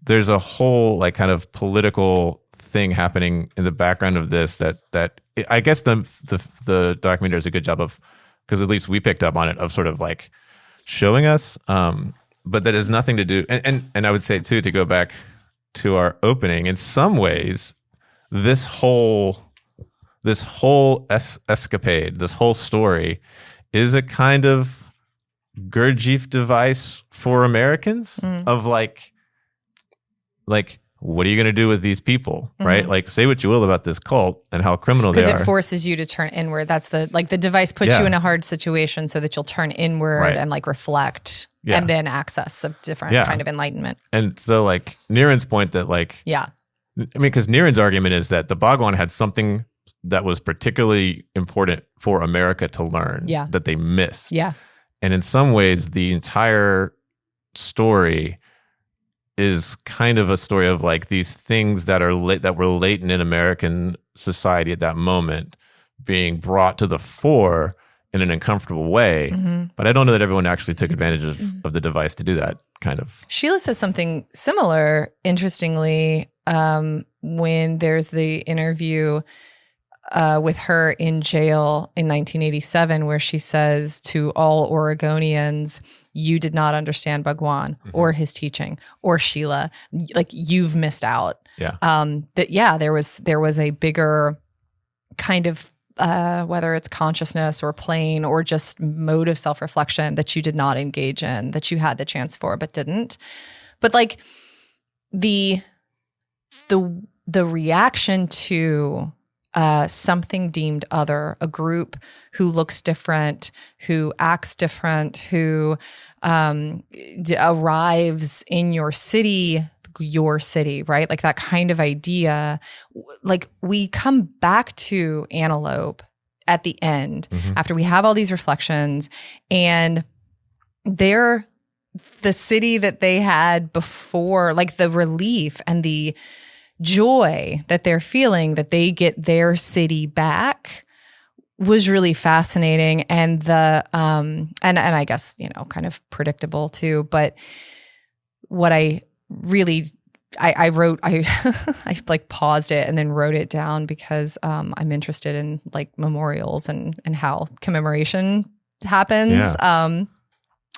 there's a whole like kind of political thing happening in the background of this that I guess the documentary does a good job of, because at least we picked up on it, of sort of like showing us, but that has nothing to do. And I would say too, to go back to our opening, in some ways, this whole escapade, this whole story, is a kind of Gurdjieff device for Americans of like, what are you going to do with these people, right? Like, say what you will about this cult and how criminal they are. Because it forces you to turn inward. That's the device puts you in a hard situation so that you'll turn inward and like reflect and then access a different kind of enlightenment. And so like Niren's point that like, I mean, because Niren's argument is that the Bhagwan had something that was particularly important for America to learn that they missed. Yeah. And in some ways, the entire story is kind of a story of like these things that were latent in American society at that moment being brought to the fore in an uncomfortable way. But I don't know that everyone actually took advantage of the device to do that kind of. Sheila says something similar, interestingly, when there's the interview with her in jail in 1987, where she says to all Oregonians, you did not understand Bhagwan or his teaching or Sheila, like you've missed out. There was a bigger kind of whether it's consciousness or plane or just mode of self-reflection that you did not engage in, that you had the chance for but didn't. But like the reaction to something deemed other, a group who looks different, who acts different, who arrives in your city, right? Like that kind of idea. Like we come back to Antelope at the end after we have all these reflections, and they're the city that they had before, like the relief and the joy that they're feeling that they get their city back was really fascinating, and and I guess, kind of predictable too. But what I really I wrote, I like paused it and then wrote it down because I'm interested in like memorials and how commemoration happens.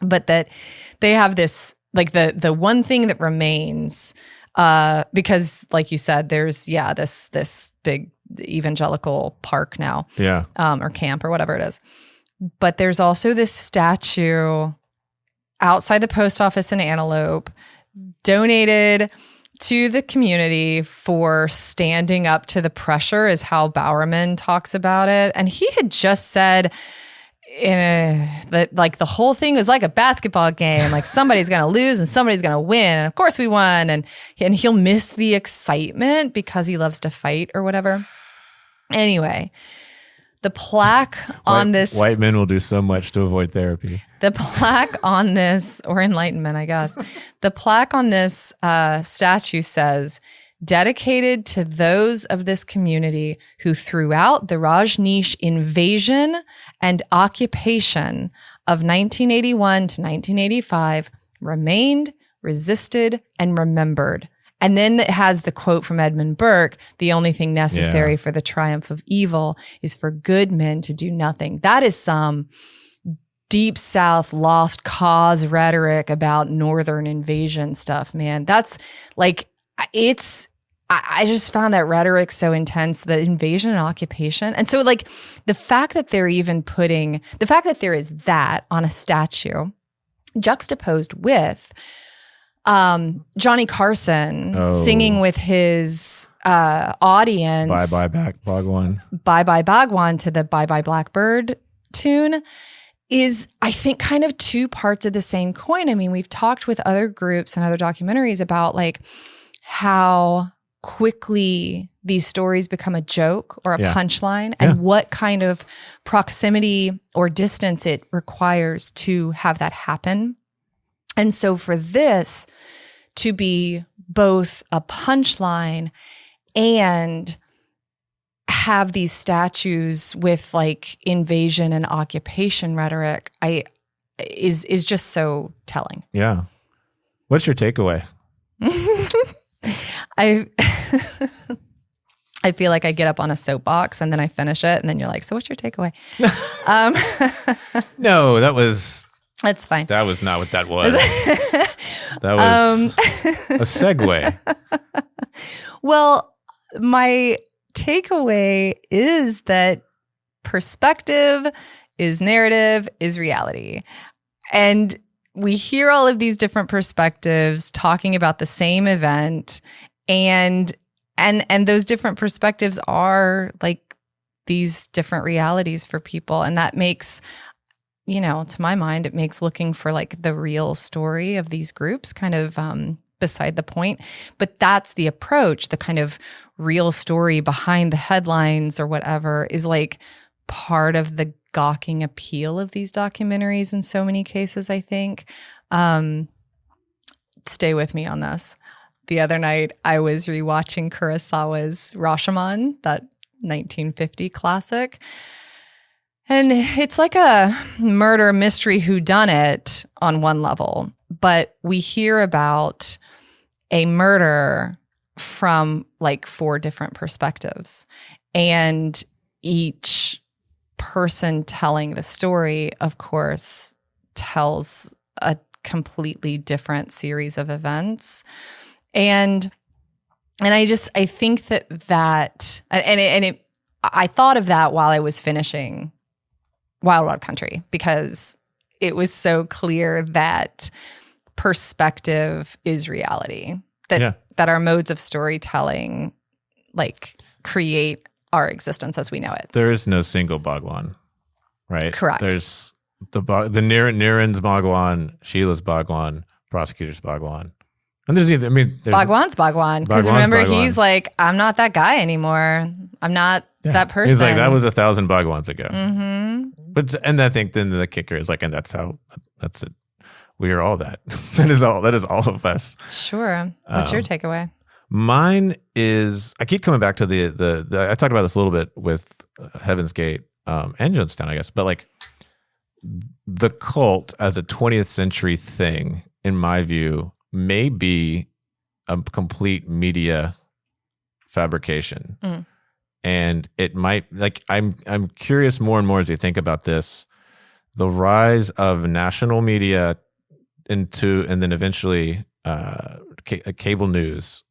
But that they have this, like the one thing that remains, because like you said, there's this big evangelical park now, or camp or whatever it is. But there's also this statue outside the post office in Antelope, donated to the community for standing up to the pressure, is how Bowerman talks about it. And he had just said, like the whole thing was like a basketball game. Like somebody's going to lose and somebody's going to win. And of course we won. And he'll miss the excitement because he loves to fight or whatever. Anyway, the plaque on this. White men will do so much to avoid therapy. The plaque on this, or enlightenment, I guess. The plaque on this statue says, dedicated to those of this community who throughout the Rajneesh invasion and occupation of 1981 to 1985 remained, resisted, and remembered. And then it has the quote from Edmund Burke, the only thing necessary for the triumph of evil is for good men to do nothing. That is some deep South lost cause rhetoric about Northern invasion stuff, man. That's like, I just found that rhetoric so intense, the invasion and occupation. And so like the fact that there is that on a statue juxtaposed with Johnny Carson singing with his audience. Bye Bye Bhagwan. Bye Bye Bhagwan to the Bye Bye Blackbird tune is, I think, kind of two parts of the same coin. I mean, we've talked with other groups and other documentaries about like how quickly these stories become a joke or a punchline and what kind of proximity or distance it requires to have that happen. And so for this to be both a punchline and have these statues with like invasion and occupation rhetoric, is just so telling. Yeah. What's your takeaway? I feel like I get up on a soapbox and then I finish it and then you're like, so what's your takeaway? No, that's fine. That was not what that was. That was a segue. Well, my takeaway is that perspective is narrative, is reality. And we hear all of these different perspectives talking about the same event, and those different perspectives are like these different realities for people. And that makes, to my mind, it makes looking for like the real story of these groups kind of beside the point. But that's the approach, the kind of real story behind the headlines or whatever is like part of the gawking appeal of these documentaries in so many cases, I think. Stay with me on this. The other night, I was rewatching Kurosawa's Rashomon, that 1950 classic. And it's like a murder mystery whodunit on one level, but we hear about a murder from like 4 different perspectives. And each person telling the story, of course, tells a completely different series of events. And I think that I thought of that while I was finishing Wild Wild Country, because it was so clear that perspective is reality, that our modes of storytelling like create our existence as we know it. There is no single Bhagwan, right? Correct. There's the Niren's Bhagwan, Sheila's Bhagwan, prosecutor's Bhagwan. And there's Bhagwan's Bhagwan. Because remember, he's like, I'm not that guy anymore. I'm not that person. He's like, that was 1,000 Bhagwans ago. Mm-hmm. And I think then the kicker is like, and that's it. We are all that. That is all of us. Sure. What's your takeaway? Mine is, I keep coming back to the I talked about this a little bit with Heaven's Gate and Jonestown, I guess, but like the cult as a 20th century thing, in my view, may be a complete media fabrication. Mm. And it might, like, I'm curious more and more as we think about this, the rise of national media and then eventually cable news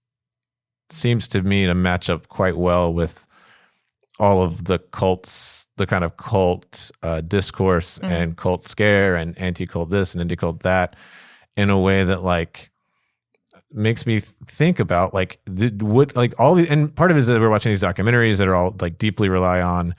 seems to me to match up quite well with all of the cults, the kind of cult discourse and cult scare and anti-cult this and anti-cult that, in a way that like makes me think about like all the, and part of it is that we're watching these documentaries that are all like deeply rely on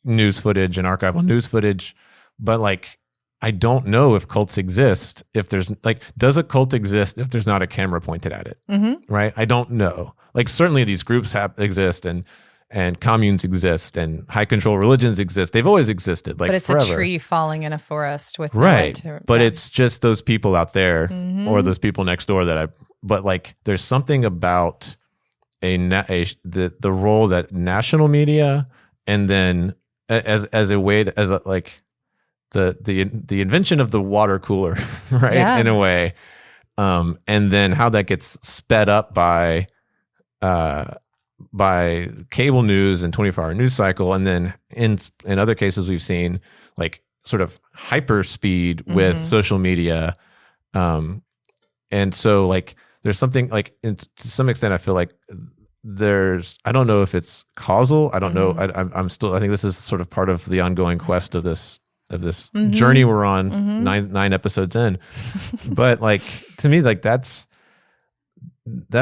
news footage and archival news footage, but like I don't know if cults exist if there's like, does a cult exist if there's not a camera pointed at it? Right? I don't know. Like certainly these groups exist and communes exist and high control religions exist. They've always existed, like, but it's forever. A tree falling in a forest with right. But yeah. it's just those people out there or those people next door but like there's something about the role that national media and then as a way to, like the invention of the water cooler, right? Yeah. In a way, and then how that gets sped up by cable news and 24-hour news cycle, and then in other cases we've seen like sort of hyper speed with social media, and so like there's something like to some extent I feel like I don't know if it's causal. I don't know. I think this is sort of part of the ongoing quest of this journey we're on, 9 episodes in. But like to me, like that's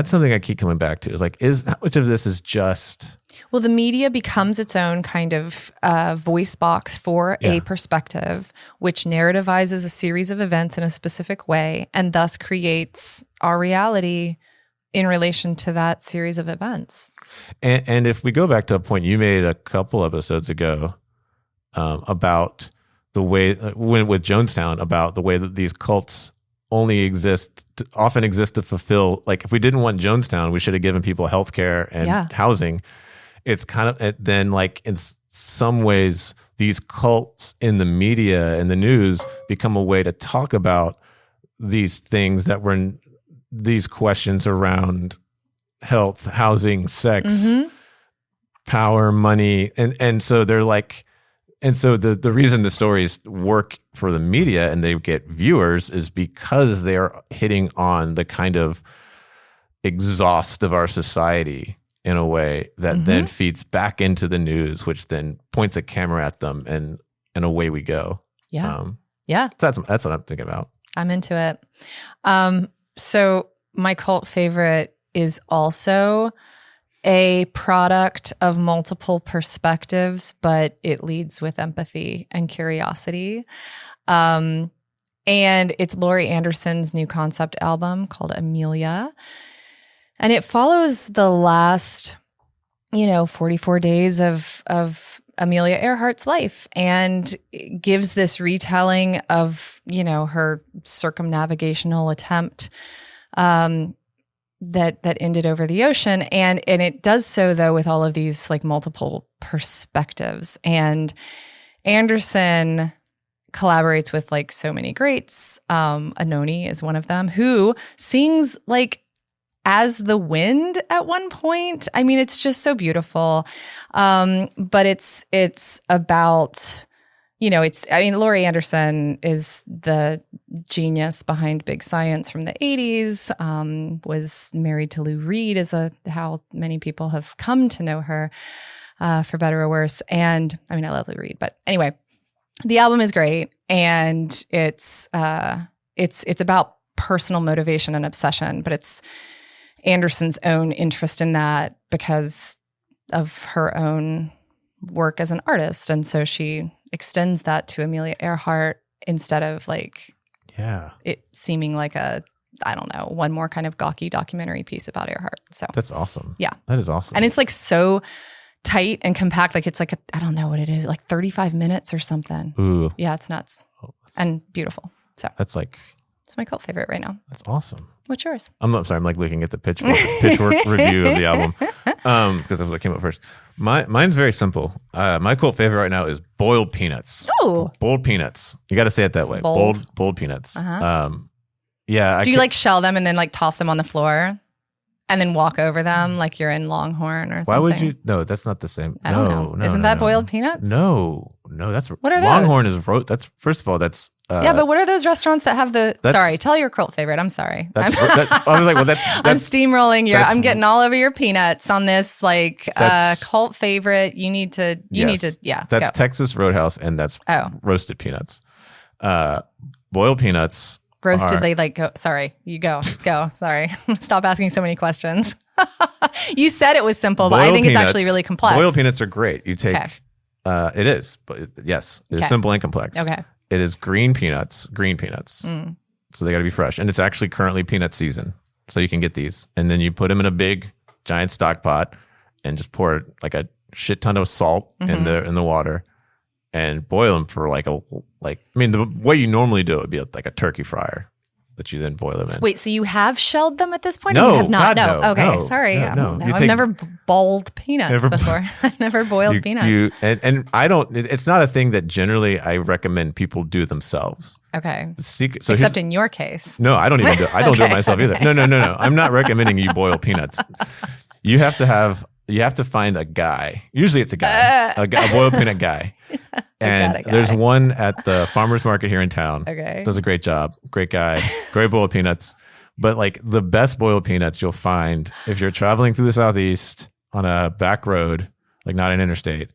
something I keep coming back to. Is like, how much of this is just the media becomes its own kind of voice box for a perspective, which narrativizes a series of events in a specific way, and thus creates our reality in relation to that series of events. And if we go back to a point you made a couple episodes ago about the way with Jonestown, about the way that these cults often exist to fulfill, like if we didn't want Jonestown, we should have given people healthcare and housing. It's kind of then like in some ways these cults in the media and the news become a way to talk about these things that were these questions around health, housing, sex, power, money, and so they're like. And so the reason the stories work for the media and they get viewers is because they are hitting on the kind of exhaust of our society in a way that then feeds back into the news, which then points a camera at them and away we go. Yeah. So that's what I'm thinking about. I'm into it. So my cult favorite is also a product of multiple perspectives, but it leads with empathy and curiosity. And it's Laurie Anderson's new concept album called Amelia. And it follows the last, 44 days of Amelia Earhart's life and gives this retelling of, her circumnavigational attempt, that ended over the ocean. And it does so though with all of these like multiple perspectives. And Anderson collaborates with like so many greats. Anoni is one of them, who sings like as the wind at one point. I mean, it's just so beautiful. But it's about, Laurie Anderson is the genius behind Big Science from the 80s, was married to Lou Reed, how many people have come to know her, for better or worse. And I mean, I love Lou Reed, but anyway, the album is great. And it's about personal motivation and obsession, but it's Anderson's own interest in that because of her own work as an artist. And so she extends that to Amelia Earhart instead of like, it seeming like one more kind of gawky documentary piece about Earhart. So that's awesome. Yeah. That is awesome. And it's like so tight and compact. Like it's like, I don't know what it is, like 35 minutes or something. Ooh. Yeah, it's nuts and beautiful. So that's like, it's my cult favorite right now. That's awesome. What's yours? I'm sorry. I'm like looking at the Pitchfork review of the album because that's what came up first. Mine's very simple. My cult favorite right now is boiled peanuts. Oh, boiled peanuts. You got to say it that way. Boiled peanuts. Yeah. Do you like shell them and then like toss them on the floor and then walk over them like you're in Longhorn or something? Why would you? No, that's not the same. I don't know. Isn't that boiled peanuts? No, that's what are those? Longhorn is that's first of all that's yeah, but what are those restaurants that have the? Sorry, tell your cult favorite. I'm sorry. I was like, well, that's I'm steamrolling your. I'm getting all over your peanuts on this like cult favorite. You need to. Yeah. That's go. Texas Roadhouse, and that's roasted peanuts. Boiled peanuts. Roasted, they like go. Sorry, you go. Sorry, stop asking so many questions. You said it was simple, but I think it's actually really complex. Boiled peanuts are great. You take It is, but yes, it's Okay. simple and complex. Okay. It is green peanuts. Mm. So they got to be fresh. And it's actually currently peanut season. So you can get these. And then you put them in a big, giant stock pot and just pour like a shit ton of salt in the water and boil them for the way you normally do it would be like a turkey fryer that you then boil them in. Wait, so you have shelled them at this point? No, or you have not? God, no, Okay, no, sorry. no. I've never boiled peanuts before. I never boiled peanuts. And I don't. It's not a thing that generally I recommend people do themselves. Okay. The secret. So Except in your case. No, I don't even do it. I don't do it myself either. No. I'm not recommending you boil peanuts. You have to find a guy. Usually it's a guy, a boiled peanut guy. And there's one at the farmer's market here in town. Okay. Does a great job. Great guy. Great boiled peanuts. But like the best boiled peanuts you'll find if you're traveling through the Southeast on a back road, like not an interstate,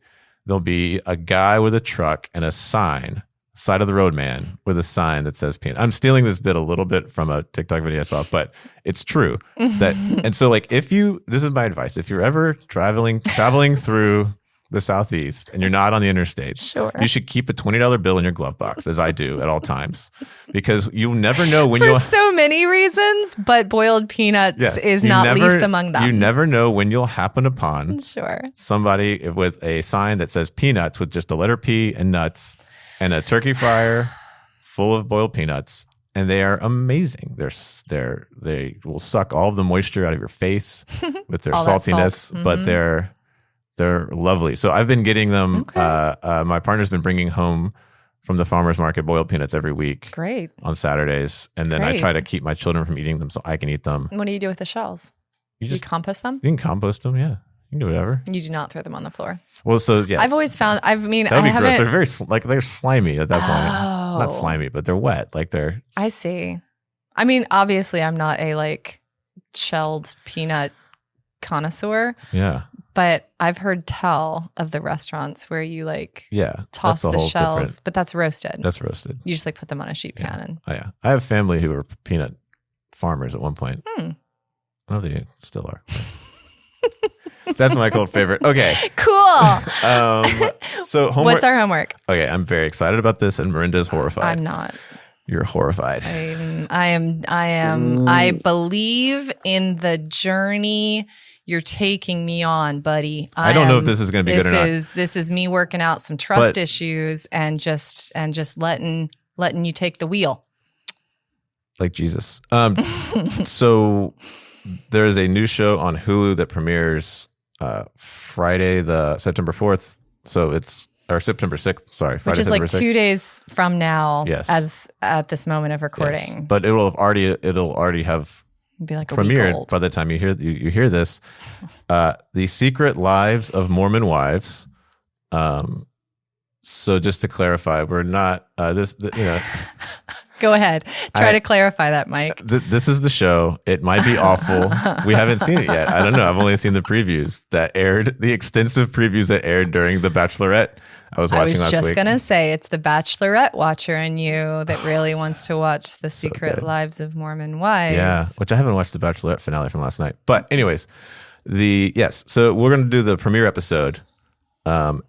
there'll be a guy with a truck and a sign, side of the road man with a sign that says peanut. I'm stealing this bit a little bit from a TikTok video I saw, but it's true. And so like this is my advice. If you're ever traveling through the Southeast and you're not on the interstate, sure, you should keep a $20 bill in your glove box, as I do at all times, because you'll never know when for so many reasons, but boiled peanuts is not least among them. You never know when you'll happen upon sure somebody with a sign that says peanuts with just the letter P and nuts and a turkey fryer full of boiled peanuts. And they are amazing. They will suck all of the moisture out of your face with their saltiness, salt. But they're lovely. So I've been getting them. Okay. My partner's been bringing home from the farmer's market boiled peanuts every week. Great. On Saturdays. And then I try to keep my children from eating them so I can eat them. What do you do with the shells? You compost them? You can compost them, yeah. You can do whatever. You do not throw them on the floor. Well, so yeah. I've always found, that would be gross. They're they're slimy at that point. Oh. Not slimy, but they're wet. I see. I mean, obviously I'm not a shelled peanut connoisseur. Yeah. But I've heard tell of the restaurants where you toss the shells, different. But that's roasted. That's roasted. You just put them on a sheet pan. And oh, yeah. I have family who were peanut farmers at one point. I don't know if they still are. That's my cold favorite. Okay. Cool. So homework. What's our homework? Okay, I'm very excited about this, and Miranda's horrified. I'm not. You're horrified. I am. I believe in the journey you're taking me on, buddy. I don't know if this is going to be good or not. This is me working out some trust issues and just letting you take the wheel. Like Jesus. So there's a new show on Hulu that premieres Friday, the September 4th. So it's September 6th. Sorry, Friday, which is September 6th. 2 days from now. Yes. As at this moment of recording. Yes. But it'll already have be like a premiered week old. by the time you hear this. The Secret Lives of Mormon Wives. So just to clarify, we're not Go ahead. Try to clarify that, Mike. This is the show. It might be awful. We haven't seen it yet. I don't know. I've only seen the previews that aired, the extensive previews that aired during The Bachelorette. I was watching last week. I was just going to say, it's the Bachelorette watcher in you that really wants to watch The Secret Lives of Mormon Wives. Yeah, which I haven't watched the Bachelorette finale from last night. But anyways, so we're going to do the premiere episode.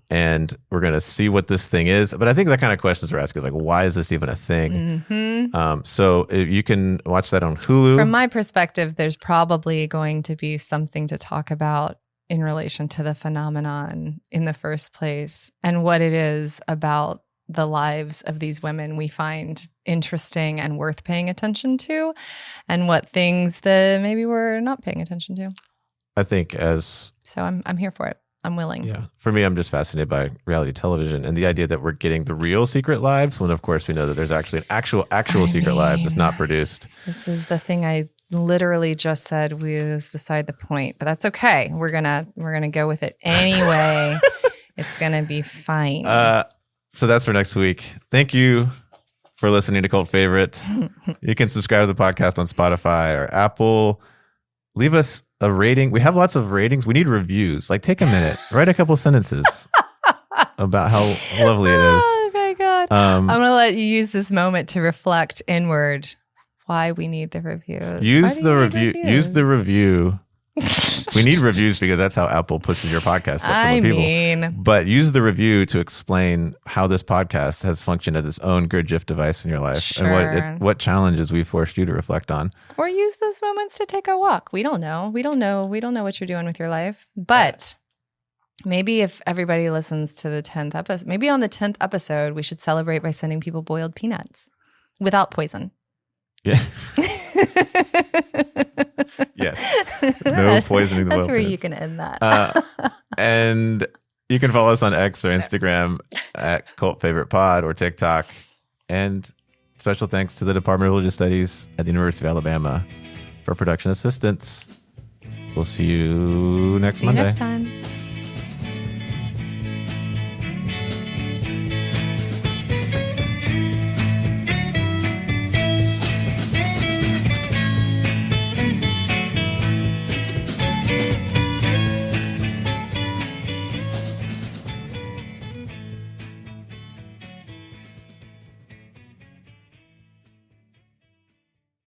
And we're going to see what this thing is. But I think that kind of questions are asked is why is this even a thing? Mm-hmm. So you can watch that on Hulu. From my perspective, there's probably going to be something to talk about in relation to the phenomenon in the first place and what it is about the lives of these women we find interesting and worth paying attention to, and what things that maybe we're not paying attention to. I think So I'm here for it. I'm willing. Yeah. For me, I'm just fascinated by reality television and the idea that we're getting the real secret lives when, of course, we know that there's actually an actual secret lives that's not produced. This is the thing I literally just said was beside the point, but that's okay. We're gonna go with it anyway. It's gonna be fine. So that's for next week. Thank you for listening to Cult Favorite. You can subscribe to the podcast on Spotify or Apple. Leave us a rating. We have lots of ratings. We need reviews. Take a minute, write a couple sentences about how lovely it is. Oh my God. I'm going to let you use this moment to reflect inward why we need the reviews. Use the review We need reviews because that's how Apple pushes your podcast up to more people. But use the review to explain how this podcast has functioned as its own good GIF device in your life and what challenges we forced you to reflect on. Or use those moments to take a walk. We don't know. We don't know what you're doing with your life. But maybe if everybody listens to the 10th episode, maybe on the 10th episode, we should celebrate by sending people boiled peanuts without poison. Yeah. Yes. No poisoning the That's where peanuts. you can end that. And you can follow us on X or Instagram at Cult Favorite Pod or TikTok. And special thanks to the Department of Religious Studies at the University of Alabama for production assistance. We'll see you next Monday. See you next time.